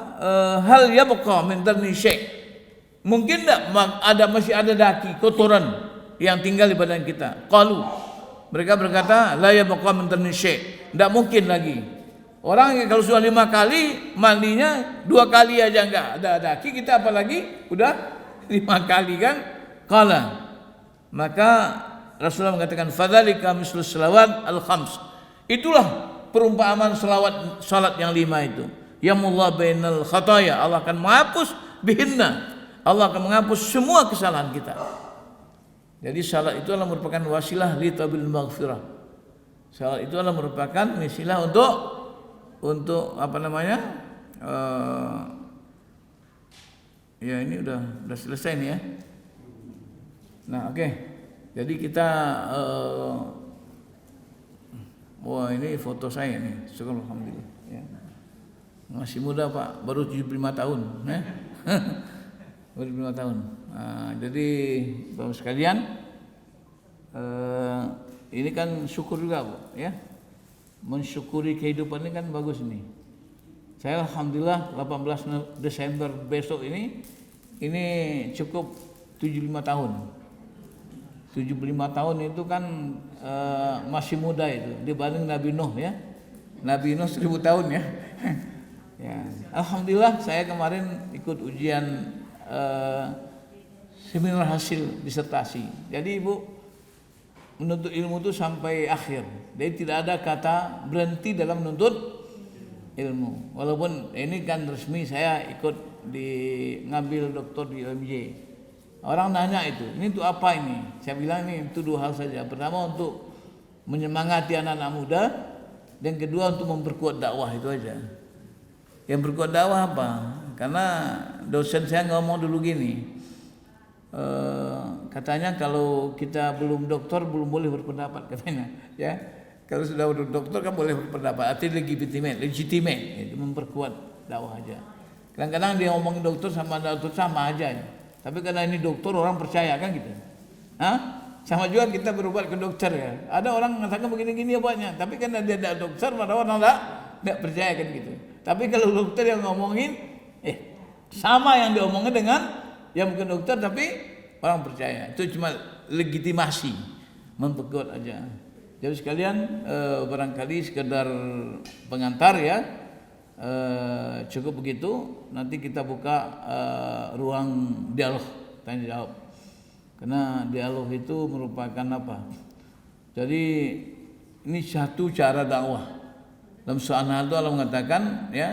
Hal yabqa min darni syai'? Mungkin enggak masih ada daki, kotoran yang tinggal di badan kita? Qalu, mereka berkata, la yabqa min darni syai'. Enggak mungkin lagi. Orang yang kalau sudah 5 kali mandinya 2 kali aja enggak ada daki, kita apalagi udah 5 kali kan? Qala, maka Rasulullah mengatakan, fadzalika mislu shalawat al-khams. Itulah perumpamaan salat yang 5 itu. Yamullah bainal khataya, Allah akan menghapus bihinna. Allah akan menghapus semua kesalahan kita. Jadi salat itu adalah merupakan wasilah li tabil maghfirah. Salat itu adalah merupakan wasilah untuk apa namanya? Ya ini udah selesai nih ya. Nah, oke. Jadi kita wah ini foto saya nih. Syukur alhamdulillah ya. Masih muda Pak, baru 75 tahun ya. Baru 75 tahun. Jadi Bapak sekalian, ini kan syukur juga Bu ya. Mensyukuri kehidupan ini kan bagus ini. Saya alhamdulillah 18 Desember besok ini cukup 75 tahun. 75 tahun itu kan masih muda itu dibanding Nabi Nuh ya. Nabi Nuh 1000 tahun ya. Ya, alhamdulillah saya kemarin ikut ujian seminar hasil disertasi. Jadi Ibu menuntut ilmu itu sampai akhir. Jadi tidak ada kata berhenti dalam menuntut ilmu. Walaupun ini kan resmi saya ikut ngambil doktor di UMJ. Orang nanya ini untuk apa ini? Saya bilang ini untuk 2 hal saja. Pertama untuk menyemangati anak-anak muda, dan kedua untuk memperkuat dakwah, itu aja. Yang berkuat dakwah apa? Karena dosen saya ngomong dulu gini, katanya kalau kita belum doktor belum boleh berpendapat katanya, ya. Kalau sudah dokter kan boleh berpendapat, artinya legitimate, itu memperkuat dakwah aja. Kadang-kadang dia ngomongin dokter sama aja ya. Tapi karena ini dokter orang percaya kan gitu. Sama juga kita berobat ke dokter ya. Ada orang mengatakan begini-gini obatnya, tapi karena dia tidak dokter, maka orang tidak percaya kan gitu. Tapi kalau dokter yang ngomongin, sama yang diomongin dengan yang bukan dokter, tapi orang percaya. Itu cuma legitimasi, memperkuat aja. Jadi sekalian barangkali sekedar pengantar ya. Cukup begitu. Nanti kita buka ruang dialog, tanya jawab. Karena dialog itu merupakan apa? Jadi ini satu cara dakwah. Dalam surah An-Nahl itu Allah mengatakan ya,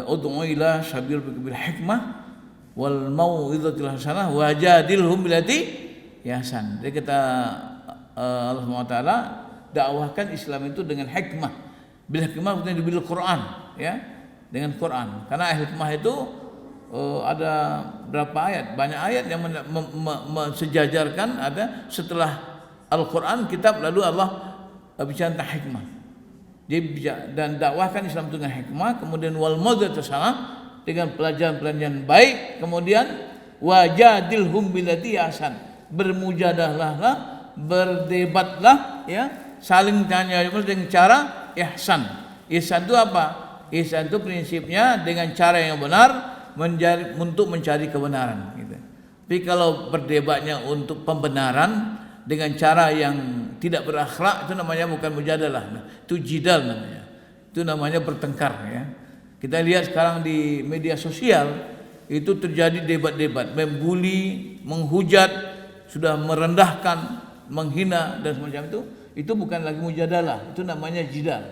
ud'u ila sabil bil hikmah wal mau'izatil hasanah wajadilhum billati yahsan. Jadi kita Allah SWT dakwahkan Islam itu dengan hikmah. Bil hikmah artinya bil Quran ya, dengan Quran. Karena hikmah itu ada berapa ayat? Banyak ayat yang sejajarkan ada setelah Al-Quran kitab, lalu Allah bicara tentang hikmah. Dan dakwahkan Islam itu dengan hikmah, kemudian wal mau'izatil hasanah dengan pelajaran-pelajaran baik, kemudian wajadilhum billati yahsan. Bermujadalahlah, berdebatlah ya, saling tanya dengan cara ihsan. Ihsan itu apa? Ihsan itu prinsipnya dengan cara yang benar untuk mencari kebenaran gitu. Tapi kalau berdebatnya untuk pembenaran dengan cara yang tidak berakhlak, itu namanya bukan mujadalah, itu jidal namanya. Itu namanya bertengkar ya. Kita lihat sekarang di media sosial itu terjadi debat-debat, membuli, menghujat, sudah merendahkan, menghina dan semacam itu bukan lagi mujadalah, itu namanya jidal.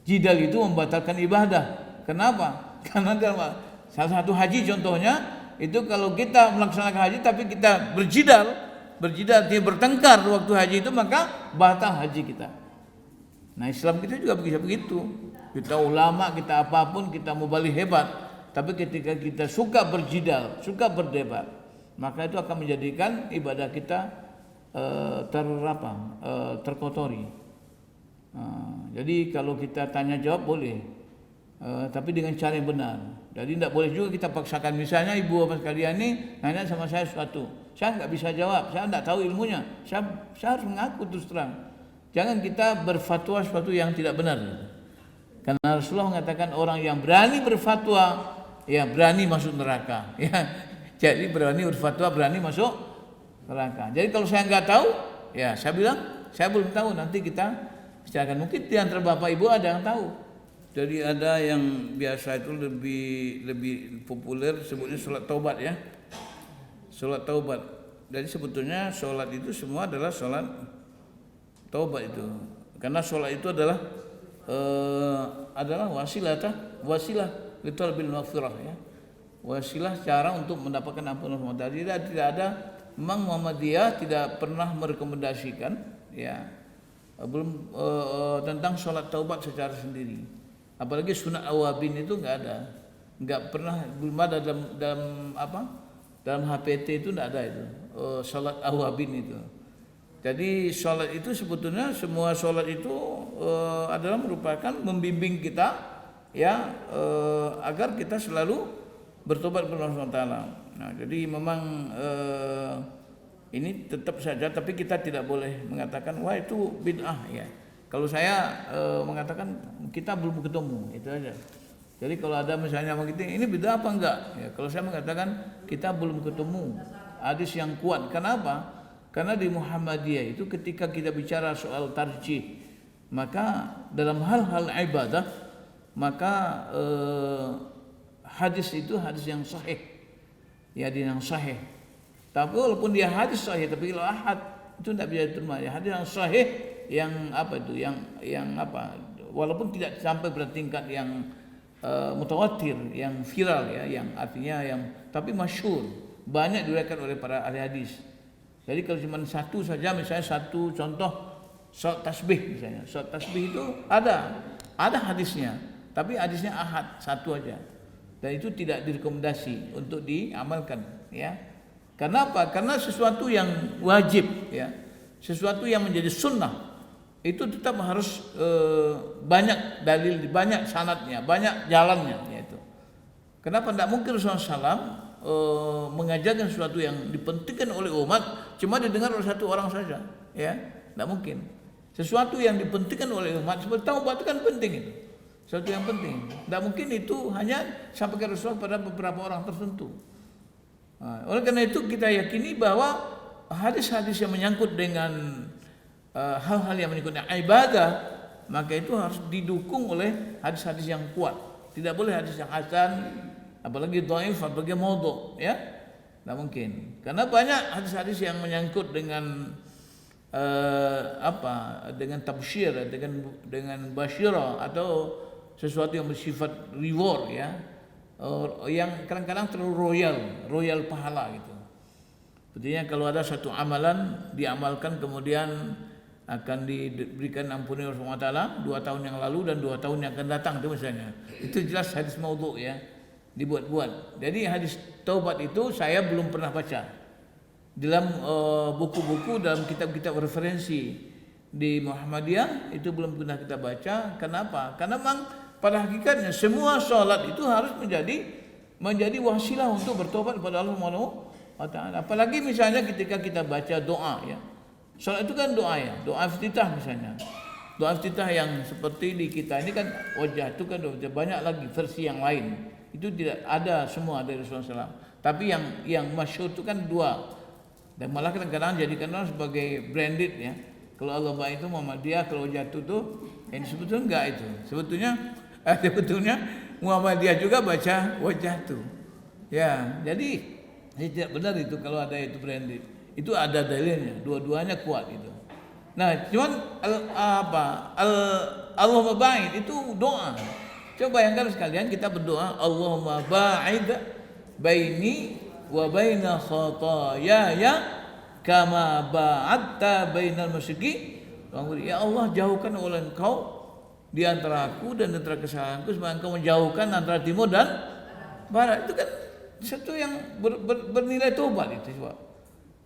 Jidal itu membatalkan ibadah. Kenapa? Karena dalam salah satu haji contohnya itu, kalau kita melaksanakan haji tapi kita berjidal artinya bertengkar waktu haji itu, maka batal haji kita. Nah, Islam kita juga bisa begitu. Kita ulama, kita apapun, kita mubalik hebat, tapi ketika kita suka berjidal, suka berdebat, maka itu akan menjadikan ibadah kita terkotori. Jadi kalau kita tanya jawab boleh, tapi dengan cara yang benar. Jadi tidak boleh juga kita paksakan. Misalnya ibu bapak sekalian ini nanya sama saya sesuatu, saya nggak bisa jawab, saya tidak tahu ilmunya, saya harus mengaku terus terang. Jangan kita berfatwa sesuatu yang tidak benar. Karena Rasulullah mengatakan orang yang berani berfatwa, ya berani masuk neraka. Ya, jadi berani berfatwa, berani masuk neraka. Jadi kalau saya nggak tahu, ya saya bilang saya belum tahu. Nanti kita bicarakan. Mungkin di antara bapak ibu ada yang tahu. Jadi ada yang biasa itu lebih populer sebutnya sholat taubat ya. Sholat taubat. Jadi sebetulnya sholat itu semua adalah sholat taubat itu. Karena sholat itu adalah wasilah lital bil maghfirah ya. Wasilah cara untuk mendapatkan ampunan Allah. Tidak ada, memang Muhammadiyah tidak pernah merekomendasikan ya belum tentang sholat taubat secara sendiri. Apalagi sunat awabin itu nggak pernah, belum ada dalam HPT itu nggak ada itu sholat awabin itu. Jadi sholat itu sebetulnya semua sholat itu adalah merupakan membimbing kita ya agar kita selalu bertobat kepada Allah SWT. Nah, jadi memang ini tetap saja, tapi kita tidak boleh mengatakan wah itu bid'ah ya. Kalau saya mengatakan kita belum ketemu, itu aja. Jadi kalau ada misalnya begitu, ini bid'ah apa enggak? Ya, kalau saya mengatakan kita belum ketemu hadis yang kuat. Kenapa? Karena di Muhammadiyah itu ketika kita bicara soal tarjih, maka dalam hal-hal ibadah, maka hadis itu hadis yang sahih. Ya, yang sahih. Tapi walaupun dia hadis sahih, tapi kalau ahad itu tidak bisa diterima. Ya, hadis yang sahih yang apa itu? Yang apa? Walaupun tidak sampai pada tingkat yang mutawatir, yang viral ya, yang artinya yang tapi masyhur, banyak diriwayatkan oleh para ahli hadis. Jadi kalau cuma satu saja, misalnya satu contoh sholat tasbih misalnya, sholat tasbih itu ada hadisnya, tapi hadisnya ahad satu aja, dan itu tidak direkomendasi untuk diamalkan ya. Karena apa? Karena sesuatu yang wajib ya, sesuatu yang menjadi sunnah itu tetap harus banyak dalil, banyak sanadnya, banyak jalannya. Yaitu. Kenapa tidak mungkin Rasulullah SAW mengajarkan sesuatu yang dipentingkan oleh umat cuma didengar oleh satu orang saja? Ya, tidak mungkin. Sesuatu yang dipentingkan oleh umat seperti taubat itu kan penting itu. Sesuatu yang penting. Tidak mungkin itu hanya sampaikan Rasulullah pada beberapa orang tertentu. Nah, oleh karena itu kita yakini bahwa hadis-hadis yang menyangkut dengan hal-hal yang menyangkut ibadah, maka itu harus didukung oleh hadis-hadis yang kuat. Tidak boleh hadis yang hasan, apalagi dhaif, apalagi maudhu, ya. Tidak mungkin. Karena banyak hadis-hadis yang menyangkut dengan dengan tabsyir, dengan basyirah atau sesuatu yang bersifat reward, ya. Yang kadang-kadang terlalu royal pahala gitu. Artinya kalau ada satu amalan diamalkan kemudian akan diberikan ampuni oleh Allah Taala 2 tahun yang lalu dan 2 tahun yang akan datang itu misalnya. Itu jelas hadis maudhu, ya. Dibuat-buat. Jadi hadis taubat itu saya belum pernah baca. Dalam buku-buku, dalam kitab-kitab referensi di Muhammadiyah itu belum pernah kita baca. Kenapa? Karena memang pada hakikatnya semua sholat itu harus menjadi wasilah untuk bertobat kepada Allah Subhanahu wa Ta'ala. Apalagi misalnya ketika kita baca doa, ya. Sholat itu kan doa, ya. Doa iftitah misalnya. Doa iftitah yang seperti di kita ini kan wajah itu kan banyak lagi versi yang lain. Itu tidak ada semua dari Rasulullah SAW. Tapi yang masyhur itu kan 2. Dan malah kadang-kadang jadikan orang sebagai branded, ya. Kalau Allah baik itu Muhammadiyah, kalau jatuh tuh ini sebetulnya enggak itu. Sebetulnya Muhammadiyah juga baca wajah tuh. Ya, jadi tidak benar itu kalau ada itu branded. Itu ada dalilnya, dua-duanya kuat itu. Nah, cuman Allahumma ba'id itu doa. Coba bayangkan sekalian kita berdoa, Allahumma ba'id baini wa baina khataaya kama ba'adta bainal masyriqi. Ya Allah, jauhkan oleh Engkau di antara aku dan antara kesalahanku supaya Engkau menjauhkan antara timur dan barat. Itu kan sesuatu yang bernilai tobat itu, coba.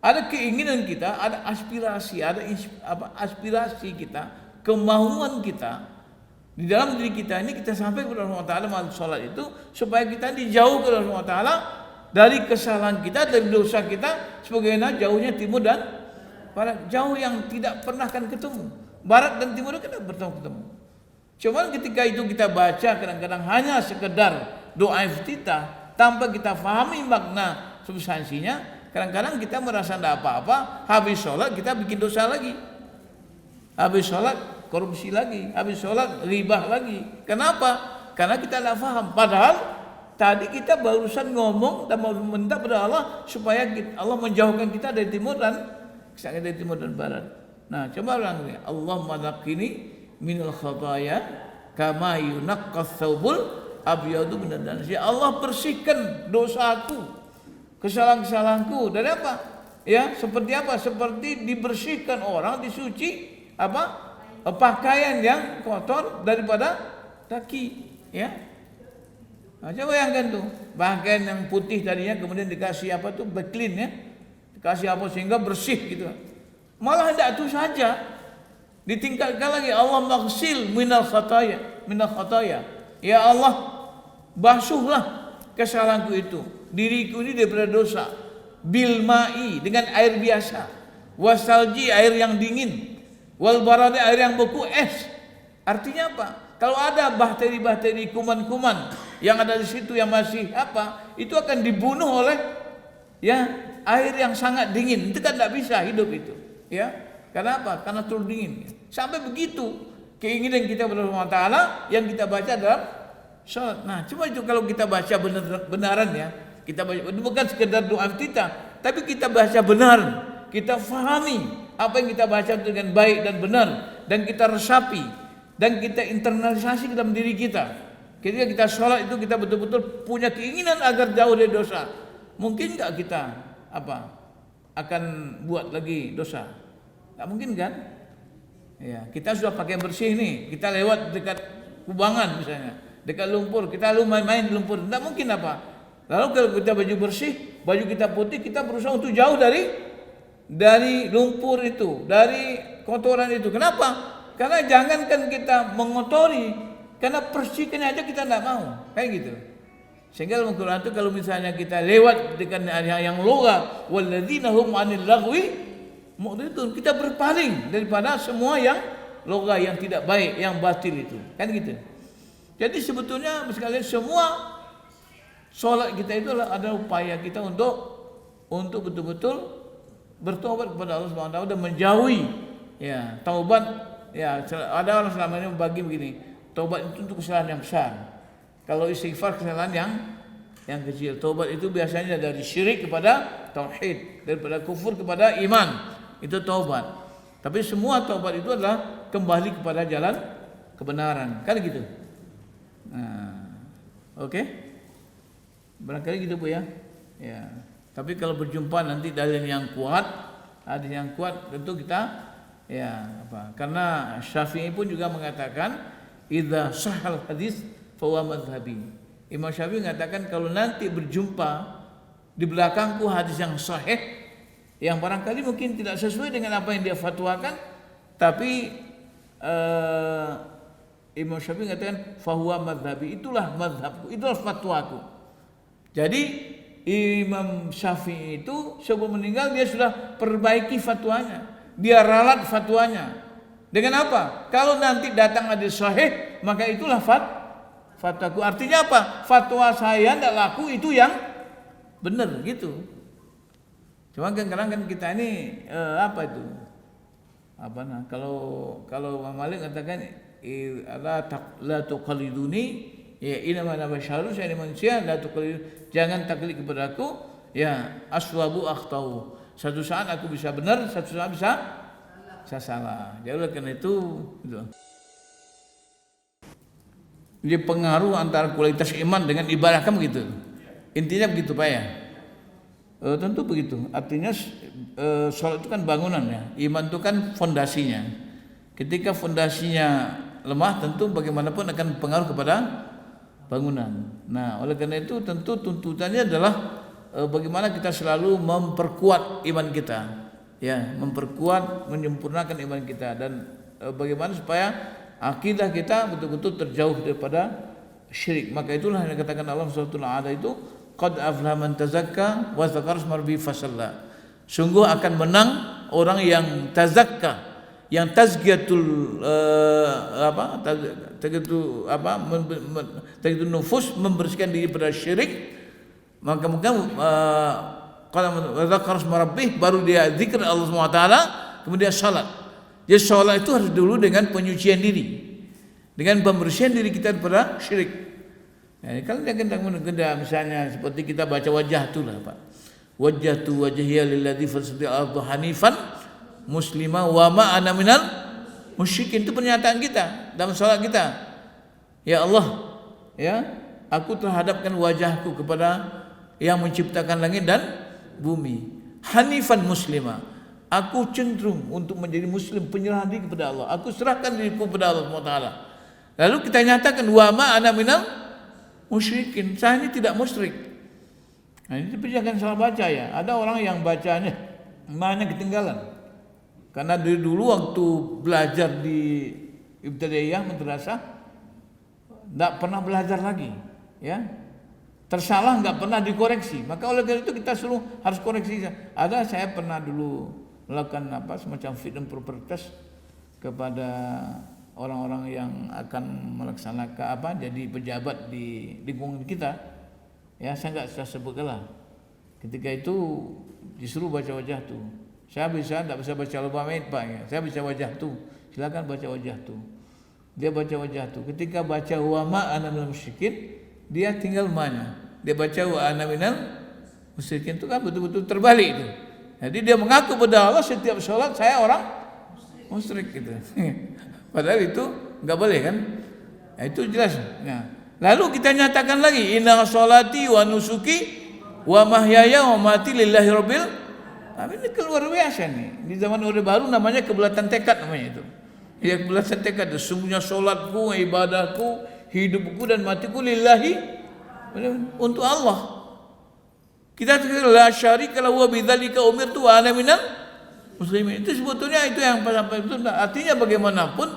Ada keinginan kita, ada aspirasi, aspirasi kita, kemauan kita di dalam diri kita ini kita sampai kepada Allah Taala melalui salat itu supaya kita dijauhkan oleh Allah Taala dari kesalahan kita, dari dosa kita, sebagaimana jauhnya timur dan barat, jauh yang tidak pernah akan ketemu. Barat dan timur kan bertemu. Cuman ketika itu kita baca kadang-kadang hanya sekedar doa iftitah tanpa kita fahami makna substansinya. Kadang-kadang kita merasa tidak apa-apa, habis sholat kita bikin dosa lagi, habis sholat korupsi lagi, habis sholat ribah lagi. Kenapa? Karena kita tidak faham. Padahal tadi kita barusan ngomong dan mau minta pada Allah supaya Allah menjauhkan kita dari timur dan barat. Nah, coba ulang ini. Allahumma naqqini minal khataaya kama yunaqqas thawbul abyadu minad danas. Ya Allah, bersihkan dosaku, kesalahan-kesalahanku dari apa? Ya, seperti apa? Seperti dibersihkan orang, disuci pakaian yang kotor daripada kaki, ya. Nah, coba bayangkan tuh, pakaian yang putih tadinya kemudian dikasih clean, ya. Dikasih sehingga bersih gitu. Malah tidak itu saja. Ditingkatkan lagi, Allah maghsil minal khataaya. Ya Allah, basuhlah kesalahanku itu, diriku ini daripada dosa, bil ma'i dengan air biasa, wasalji air yang dingin, wal baradi air yang beku, es. Artinya apa? Kalau ada bakteri-bakteri, kuman-kuman yang ada di situ yang masih itu akan dibunuh oleh air yang sangat dingin. Itu kan tidak bisa hidup itu, ya. Karena apa? Karena terlalu dingin. Sampai begitu keinginan kita kepada Allah Taala yang kita baca dalam salat. Nah, coba itu kalau kita baca benaran, ya. Kita baca bukan sekedar doa kita, tapi kita baca benar, kita fahami apa yang kita baca dengan baik dan benar, dan kita resapi dan kita internalisasi ke dalam diri kita. Ketika kita sholat itu kita betul-betul punya keinginan agar jauh dari dosa. Mungkin nggak kita akan buat lagi dosa? Nggak mungkin kan? Ya, kita sudah pakai bersih nih, kita lewat dekat kubangan misalnya, dekat lumpur, kita main-main di lumpur, tidak mungkin Lalu kalau kita baju bersih, baju kita putih, kita berusaha untuk jauh dari lumpur itu, dari kotoran itu. Kenapa? Karena jangankan kita mengotori, karena bersihkan aja kita tidak mau, kayak gitu. Sehingga dalam Al-Quran itu kalau misalnya kita lewat dengan yang logha, walladzina hum 'anil lagwi mu'ridun, kita berpaling daripada semua yang logha, yang tidak baik, yang batil itu, kan gitu. Jadi sebetulnya sekalian semua sholat kita itu adalah upaya kita untuk betul-betul bertobat kepada Allah Subhanahu wa taala dan menjauhi ya taubat. Ya, ada orang selama ini membagi begini, taubat itu untuk kesalahan yang besar. Kalau istighfar kesalahan yang kecil. Taubat itu biasanya dari syirik kepada tauhid, daripada kufur kepada iman. Itu taubat. Tapi semua taubat itu adalah kembali kepada jalan kebenaran. Kan gitu. Nah, oke. Barangkali gitu Bu ya. Ya. Tapi kalau berjumpa nanti dalil yang kuat, hadis yang kuat, tentu kita ya apa? Karena Syafi'i pun juga mengatakan idza sahal hadis fa huwa madhhabi. Imam Syafi'i mengatakan kalau nanti berjumpa di belakangku hadis yang sahih yang barangkali mungkin tidak sesuai dengan apa yang dia fatwakan, tapi Imam Syafi'i mengatakan fa huwa madhhabi, itulah madhabku, itulah fatwaku. Jadi Imam Syafi'i itu sebelum meninggal dia sudah perbaiki fatwanya. Dia ralat fatwanya. Dengan apa? Kalau nanti datang hadis sahih, maka itulah fatwaku. Artinya apa? Fatwa saya tidak laku, itu yang benar gitu. Cuma kadang-kadang kan kita ini apa itu? Apa nah? Kalau Imam Malik katakan la tuqalliduni, ya inama ana basyarun, saya manusia, la tuqallid, jangan taklid kepadaku, ya aswabu akhtau. Satu saat aku bisa benar, satu saat bisa salah. Jadi oleh karena itu gitu. Jadi pengaruh antara kualitas iman dengan ibadah kan begitu. Intinya begitu Pak ya. Tentu begitu. Artinya sholat itu kan bangunan ya. Iman itu kan fondasinya. Ketika fondasinya lemah, tentu bagaimanapun akan pengaruh kepada bangunan. Nah, oleh karena itu tentu tuntutannya adalah bagaimana kita selalu memperkuat iman kita, ya, memperkuat, menyempurnakan iman kita, dan bagaimana supaya akidah kita betul-betul terjauh daripada syirik. Maka itulah yang dikatakan Allah Subhanahu wa taala itu qad aflaha man tazakka wa dzakara isma rabbih fasalla. Sungguh akan menang orang yang tazakka, yang tazkiyatul tazkiyatu nufus, membersihkan diri pada syirik. Maka kalau dzakara isma rabbih, baru dia zikir Allah Subhanahu wa taala, kemudian salat. Jadi salat itu harus dulu dengan penyucian diri, dengan pembersihan diri kita daripada syirik. Nah, kalau dia genda misalnya seperti kita baca wajah tu lah Pak. Wajjahtu wajhiya lilladzi fasadil ardu hanifan muslima wa ma ana minal musyrikin. Itu pernyataan kita dalam salat kita. Ya Allah, ya, aku telah hadapkan wajahku kepada yang menciptakan langit dan bumi. Hanifan muslima. Aku cenderung untuk menjadi muslim, penyerahan diri kepada Allah. Aku serahkan diriku kepada Allah SWT. Lalu kita nyatakan wa ma ana minal musyrikin. Saya ini tidak musyrik. Nah, ini tapi jangan salah baca ya. Ada orang yang bacanya mana ketinggalan. Karena dari dulu waktu belajar di Ibtidaiyah madrasah tidak pernah belajar lagi, ya. Tersalah nggak pernah dikoreksi. Maka oleh karena itu kita suruh harus koreksi. Ada saya pernah dulu melakukan semacam fit and proper test kepada orang-orang yang akan melaksanakan jadi pejabat di lingkungan kita. Ya, saya nggak saya sebutlah. Ketika itu disuruh baca wajah tuh. Saya tidak bisa baca lubamait Pak ya. Saya bisa wajah tuh. Silakan baca wajah tuh. Dia baca wajah tuh. Ketika baca wa ma ana minal musyrikin, dia tinggal mana? Dia baca wa ana minal musyrikin, itu kan betul-betul terbalik itu. Jadi dia mengaku pada Allah setiap sholat saya orang musyrik gitu. Padahal itu enggak boleh kan? Nah, itu jelas. Nah, lalu kita nyatakan lagi inna sholati wa nusuki wa mahyaya wa mati lillahi rabbil alamin. Ini keluar biasa nih. Di zaman Orde Baru namanya kebulatan tekad namanya itu. Ya, kebulatan tekad. Sungguhnya sholatku, ibadahku, hidupku dan matiku lillahi, untuk Allah. Kita la syarika lahu wa bidzalika umirtu wa ana minal muslimin. Itu sebetulnya itu yang itu artinya bagaimanapun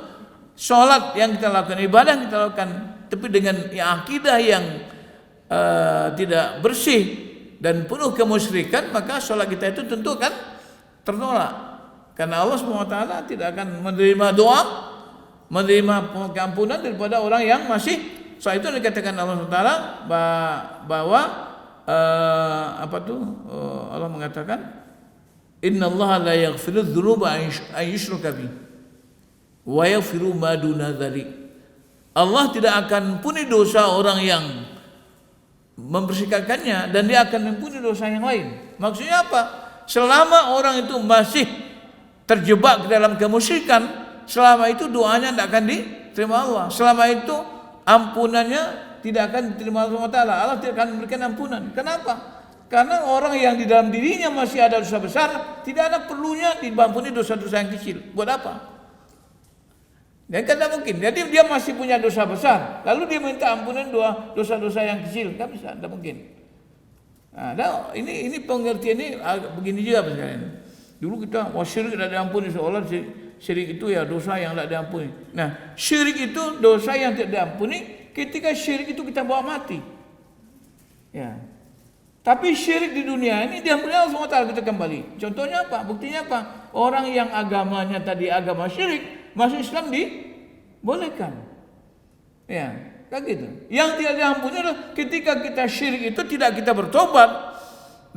sholat yang kita lakukan, ibadah yang kita lakukan, tapi dengan akidah yang tidak bersih dan penuh kemusyrikan, maka sholat kita itu tentu akan tertolak. Karena Allah SWT tidak akan menerima doa, menerima pengampunan daripada orang yang masih. Soal itu dikatakan Allah SWT bahwa Allah mengatakan innallaha la yaghfiru dzunuba an yushraka bihi wa yaghfiru ma duna dzalik. Allah tidak akan ampuni dosa orang yang mempersikapkannya, dan dia akan ampuni dosa yang lain. Maksudnya apa? Selama orang itu masih terjebak ke dalam kemusyrikan, selama itu doanya tidak akan diterima Allah. Selama itu ampunannya tidak akan diterima Allah SWT. Allah tidak akan memberikan ampunan. Kenapa? Karena orang yang di dalam dirinya masih ada dosa besar, tidak ada perlunya diampuni dosa-dosa yang kecil. Buat apa? Ya kan tidak mungkin. Jadi dia masih punya dosa besar, lalu dia minta ampunan dosa-dosa yang kecil, tidak bisa, tidak mungkin. Nah, ini pengertian ini begini juga sekalian. Dulu kita syirik tidak diampuni, seolah syirik itu ya dosa yang tidak diampuni. Nah, syirik itu dosa yang tidak diampuni ketika syirik itu kita bawa mati. Ya. Tapi syirik di dunia ini diampuni Allah SWT kita kembali. Contohnya apa? Buktinya apa? Orang yang agamanya tadi agama syirik, masuk Islam dibolehkan. Ya, kayak gitu. Yang tidak diampuni adalah ketika kita syirik itu tidak kita bertobat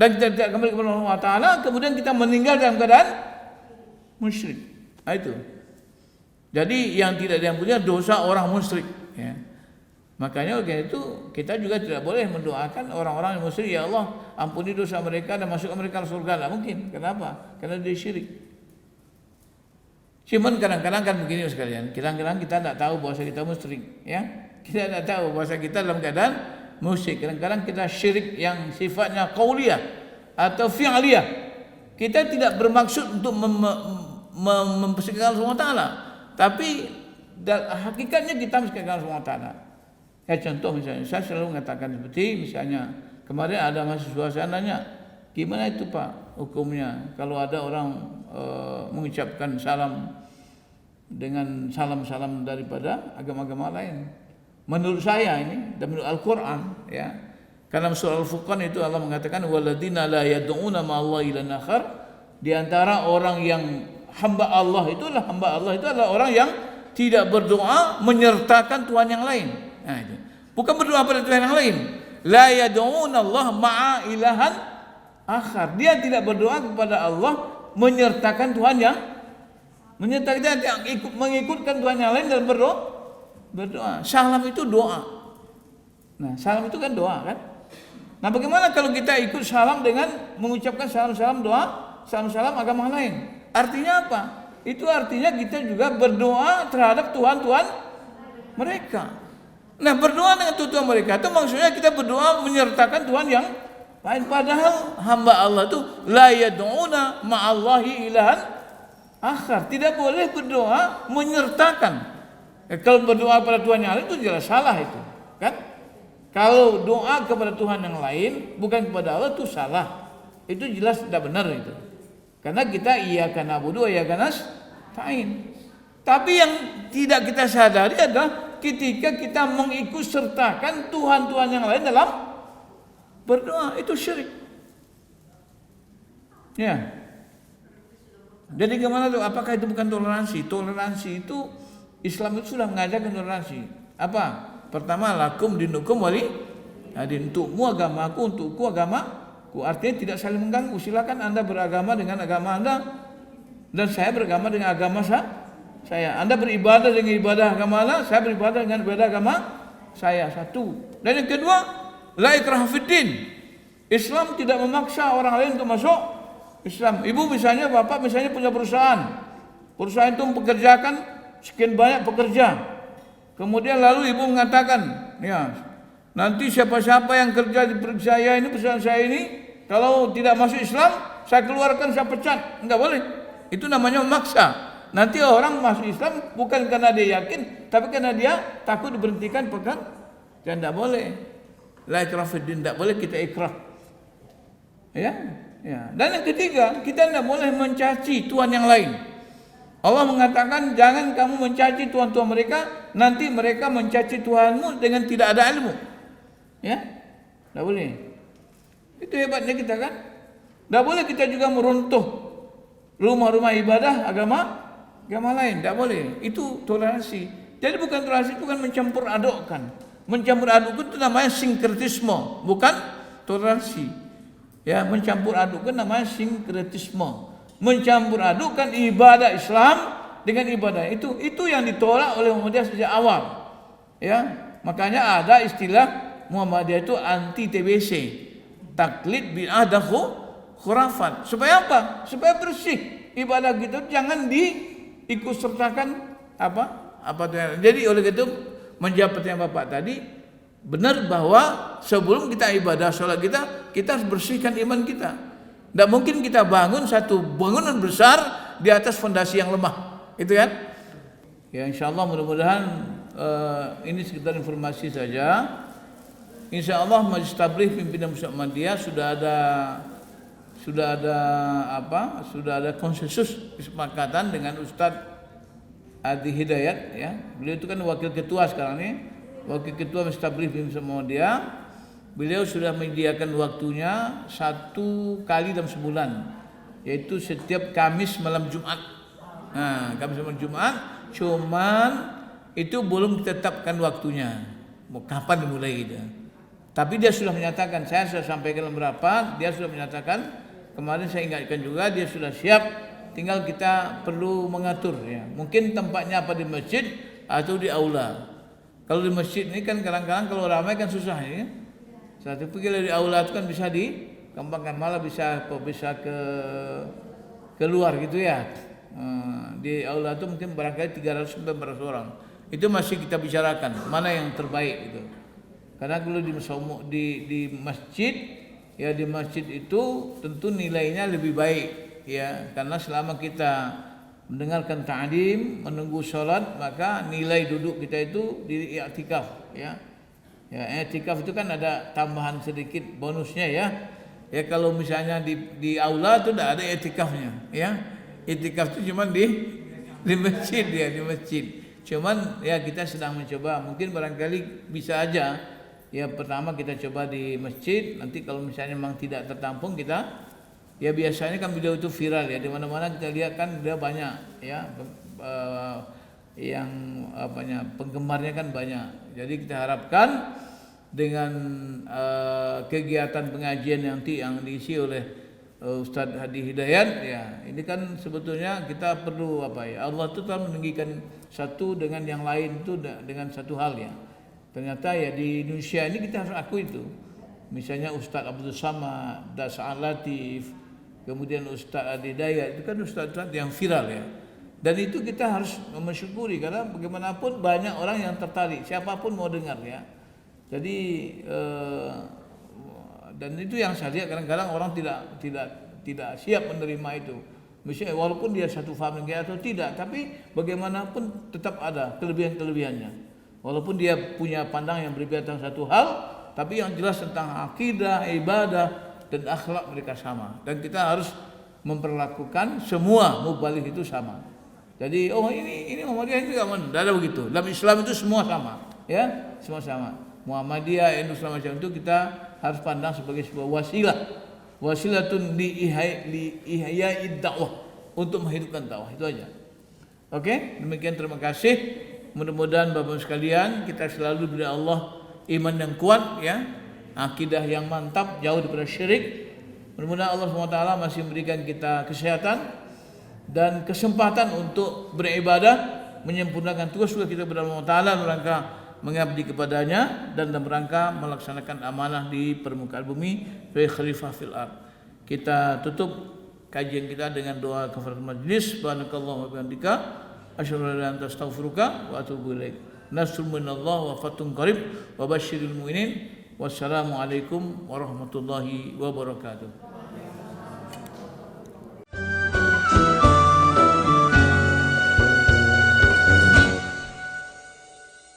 dan kita tidak kembali kepada Allah Taala, kemudian kita meninggal dalam keadaan musyrik. Nah, itu. Jadi yang tidak diampuni adalah dosa orang musyrik. Ya. Makanya oleh itu kita juga tidak boleh mendoakan orang-orang yang musyrik, ya Allah ampuni dosa mereka dan masukkan mereka ke surga. Tidak mungkin. Kenapa? Karena dia syirik. Cuman kadang-kadang kan begini sekalian, kadang-kadang kita tidak tahu bahwa kita musyrik, ya. Kita tidak tahu bahwa kita dalam keadaan musyrik. Kadang-kadang kita syirik yang sifatnya qauliyah atau fi'liyah. Kita tidak bermaksud untuk mempersekutukan Allah Taala, tapi hakikatnya kita mempersekutukan Allah Taala. Ya, contoh misalnya, saya selalu mengatakan seperti misalnya kemarin ada mahasiswa saya nanya, gimana itu Pak hukumnya kalau ada orang mengucapkan salam dengan salam-salam daripada agama-agama lain. Menurut saya ini dan menurut Al-Quran, ya, karena surah Al-Furqan itu Allah mengatakan waladina la yad'una ma'allahi ilahan akhar, di antara orang yang hamba Allah itulah orang yang tidak berdoa menyertakan Tuhan yang lain. Nah, itu. Bukan berdoa pada Tuhan yang lain. La yad'una Allah ma'a ilahan akhar. Dia tidak berdoa kepada Allah menyertakan Tuhan yang mengikutkan Tuhan yang lain dalam berdoa. Salam itu doa. Nah, salam itu kan doa kan? Nah, bagaimana kalau kita ikut salam dengan mengucapkan salam-salam doa, salam-salam agama lain? Artinya apa? Itu artinya kita juga berdoa terhadap Tuhan-Tuhan mereka. Nah, berdoa dengan Tuhan mereka itu maksudnya kita berdoa menyertakan Tuhan yang lain. Padahal hamba Allah itu la yad'una ma'allahi ilahan akhar. Tidak boleh berdoa menyertakan. Kalau berdoa pada Tuhan yang lain itu jelas salah itu, kan? Kalau doa kepada Tuhan yang lain bukan kepada Allah itu salah. Itu jelas tidak benar itu. Karena kita iyyaka na'budu wa iyyaka nasta'in. Tapi yang tidak kita sadari adalah ketika kita mengikut sertakan Tuhan-Tuhan yang lain dalam berdoa, itu syirik. Ya. Jadi gimana tuh? Apakah itu bukan toleransi? Toleransi itu Islam itu sudah mengajarkan toleransi. Apa? Pertama, lakum dinukum wali adin, untukmu agamaku, untukku agamaku. Artinya tidak saling mengganggu. Silakan Anda beragama dengan agama Anda dan saya beragama dengan agama saya. Anda beribadah dengan ibadah agama Allah, saya beribadah dengan ibadah agama saya. Satu. Dan yang kedua, la ikraha fiddin. Islam tidak memaksa orang lain untuk masuk Islam. Ibu misalnya, bapak misalnya punya perusahaan. Perusahaan itu mempekerjakan sekian banyak pekerja. Kemudian lalu ibu mengatakan, ya, nanti siapa-siapa yang kerja di perusahaan saya ini, kalau tidak masuk Islam, saya keluarkan, saya pecat. Enggak boleh. Itu namanya memaksa. Nanti orang masuk Islam bukan karena dia yakin, tapi karena dia takut diberhentikan pekerjaan. Dan tidak boleh. La ikraha fiddin, tidak boleh kita ikrah. Ya, Ya. Dan yang ketiga, kita tidak boleh mencaci Tuhan yang lain. Allah mengatakan jangan kamu mencaci Tuhan-Tuhan mereka, nanti mereka mencaci Tuhanmu dengan tidak ada ilmu. Ya, tidak boleh. Itu hebatnya kita kan. Tidak boleh kita juga meruntuh rumah-rumah ibadah agama lain. Tidak boleh. Itu toleransi. Jadi bukan toleransi, itu kan mencampur adukkan. Mencampur adukkan itu namanya sinkretisme, bukan toleransi. Ya, mencampur adukkan namanya sinkretisme. Mencampur adukkan ibadah Islam dengan ibadah itu yang ditolak oleh Muhammadiyah sejak awal. Ya, makanya ada istilah Muhammadiyah itu anti TBC, taklid bid'ah dan khurafat. Supaya apa? Supaya bersih ibadah gitu, jangan diikut sertakan apa. Jadi oleh itu menjawab pertanyaan Bapak tadi, benar bahwa sebelum kita ibadah sholat kita harus bersihkan iman kita. Tidak mungkin kita bangun satu bangunan besar di atas fondasi yang lemah, itu kan? Ya, insyaallah mudah-mudahan ini sekedar informasi saja. Insyaallah Majelis Tabligh pimpinan Pusat Muhammadiyah sudah ada konsensus kesepakatan dengan Ustadz Adi Hidayat, ya. Beliau itu kan wakil ketua sekarang ini, wakil ketua Majelis Tabligh pimpinan Pusat Muhammadiyah. Beliau sudah menyediakan waktunya 1 kali dalam sebulan, yaitu setiap Kamis malam Jumat. Nah, Kamis malam Jumat, cuman itu belum ditetapkan waktunya, mau kapan dimulai gitu. Tapi dia sudah menyatakan, saya sudah sampaikan dalam rapat, dia sudah menyatakan, kemarin saya ingatkan juga, dia sudah siap, tinggal kita perlu mengatur, ya. Mungkin tempatnya apa di masjid atau di aula. Kalau di masjid ini kan kadang-kadang kalau ramai kan susah, ya. Satu pikir di aula itu kan bisa dikembangkan, malah bisa keluar gitu ya. Di aula itu mungkin barangkali 300 sampai 400 orang. Itu masih kita bicarakan mana yang terbaik gitu. Karena kalau di masjid, ya di masjid itu tentu nilainya lebih baik, ya. Karena selama kita mendengarkan ta'lim, menunggu sholat, maka nilai duduk kita itu di i'tikaf, ya. Ya, i'tikaf itu kan ada tambahan sedikit bonusnya, ya. Ya kalau misalnya di aula itu tidak ada i'tikafnya, ya. I'tikaf itu cuma di masjid, ya, di masjid. Cuman ya kita sedang mencoba, mungkin barangkali bisa aja. Ya pertama kita coba di masjid, nanti kalau misalnya memang tidak tertampung kita, ya biasanya kan video itu viral, ya, di mana-mana kita lihat kan dia banyak, ya. Yang penggemarnya kan banyak. Jadi kita harapkan dengan kegiatan pengajian nanti yang diisi oleh Ustadz Hadi Hidayat, ya, ini kan sebetulnya kita perlu Allah itu telah meninggikan satu dengan yang lain itu dengan satu hal, ya. Ternyata ya di Indonesia ini kita harus akui itu. Misalnya Ustadz Abdul Samad, Das'al Latif, kemudian Ustadz Hadi Hidayat, itu kan Ustadz yang viral, ya. Dan itu kita harus mensyukuri karena bagaimanapun banyak orang yang tertarik, siapapun mau dengar, ya. Jadi dan itu yang saya lihat kadang-kadang orang tidak siap menerima itu. Misalnya walaupun dia satu faham dengan atau tidak, tapi bagaimanapun tetap ada kelebihan-kelebihannya. Walaupun dia punya pandangan yang berbeda tentang satu hal, tapi yang jelas tentang akidah, ibadah dan akhlak mereka sama. Dan kita harus memperlakukan semua mubalik itu sama. Jadi ini Muhammadiyah itu enggak ada begitu. Dalam Islam itu semua sama, ya, semua sama. Muhammadiyah, Islam macam itu kita harus pandang sebagai sebuah wasilatun li ihya'id dakwah, untuk menghidupkan dakwah, itu aja. Oke, demikian, terima kasih. Mudah-mudahan Bapak sekalian kita selalu diberi Allah iman yang kuat, ya, akidah yang mantap, jauh daripada syirik. Mudah-mudahan Allah SWT masih memberikan kita kesehatan dan kesempatan untuk beribadah, menyempurnakan tugas kita kepada Allah Taala dalam rangka mengabdi kepadanya dan dalam rangka melaksanakan amanah di permukaan bumi sebagai khalifah fil ard. Kita tutup kajian kita dengan doa kafaratul majlis. Subhanakallahumma wa bihamdika asyhadu an la ilaha illa anta astaghfiruka wa atubu ilaik. Nasrun minallah wa fathun qarib wa basyiril mu'minin. Wassalamu alaikum warahmatullahi wabarakatuh.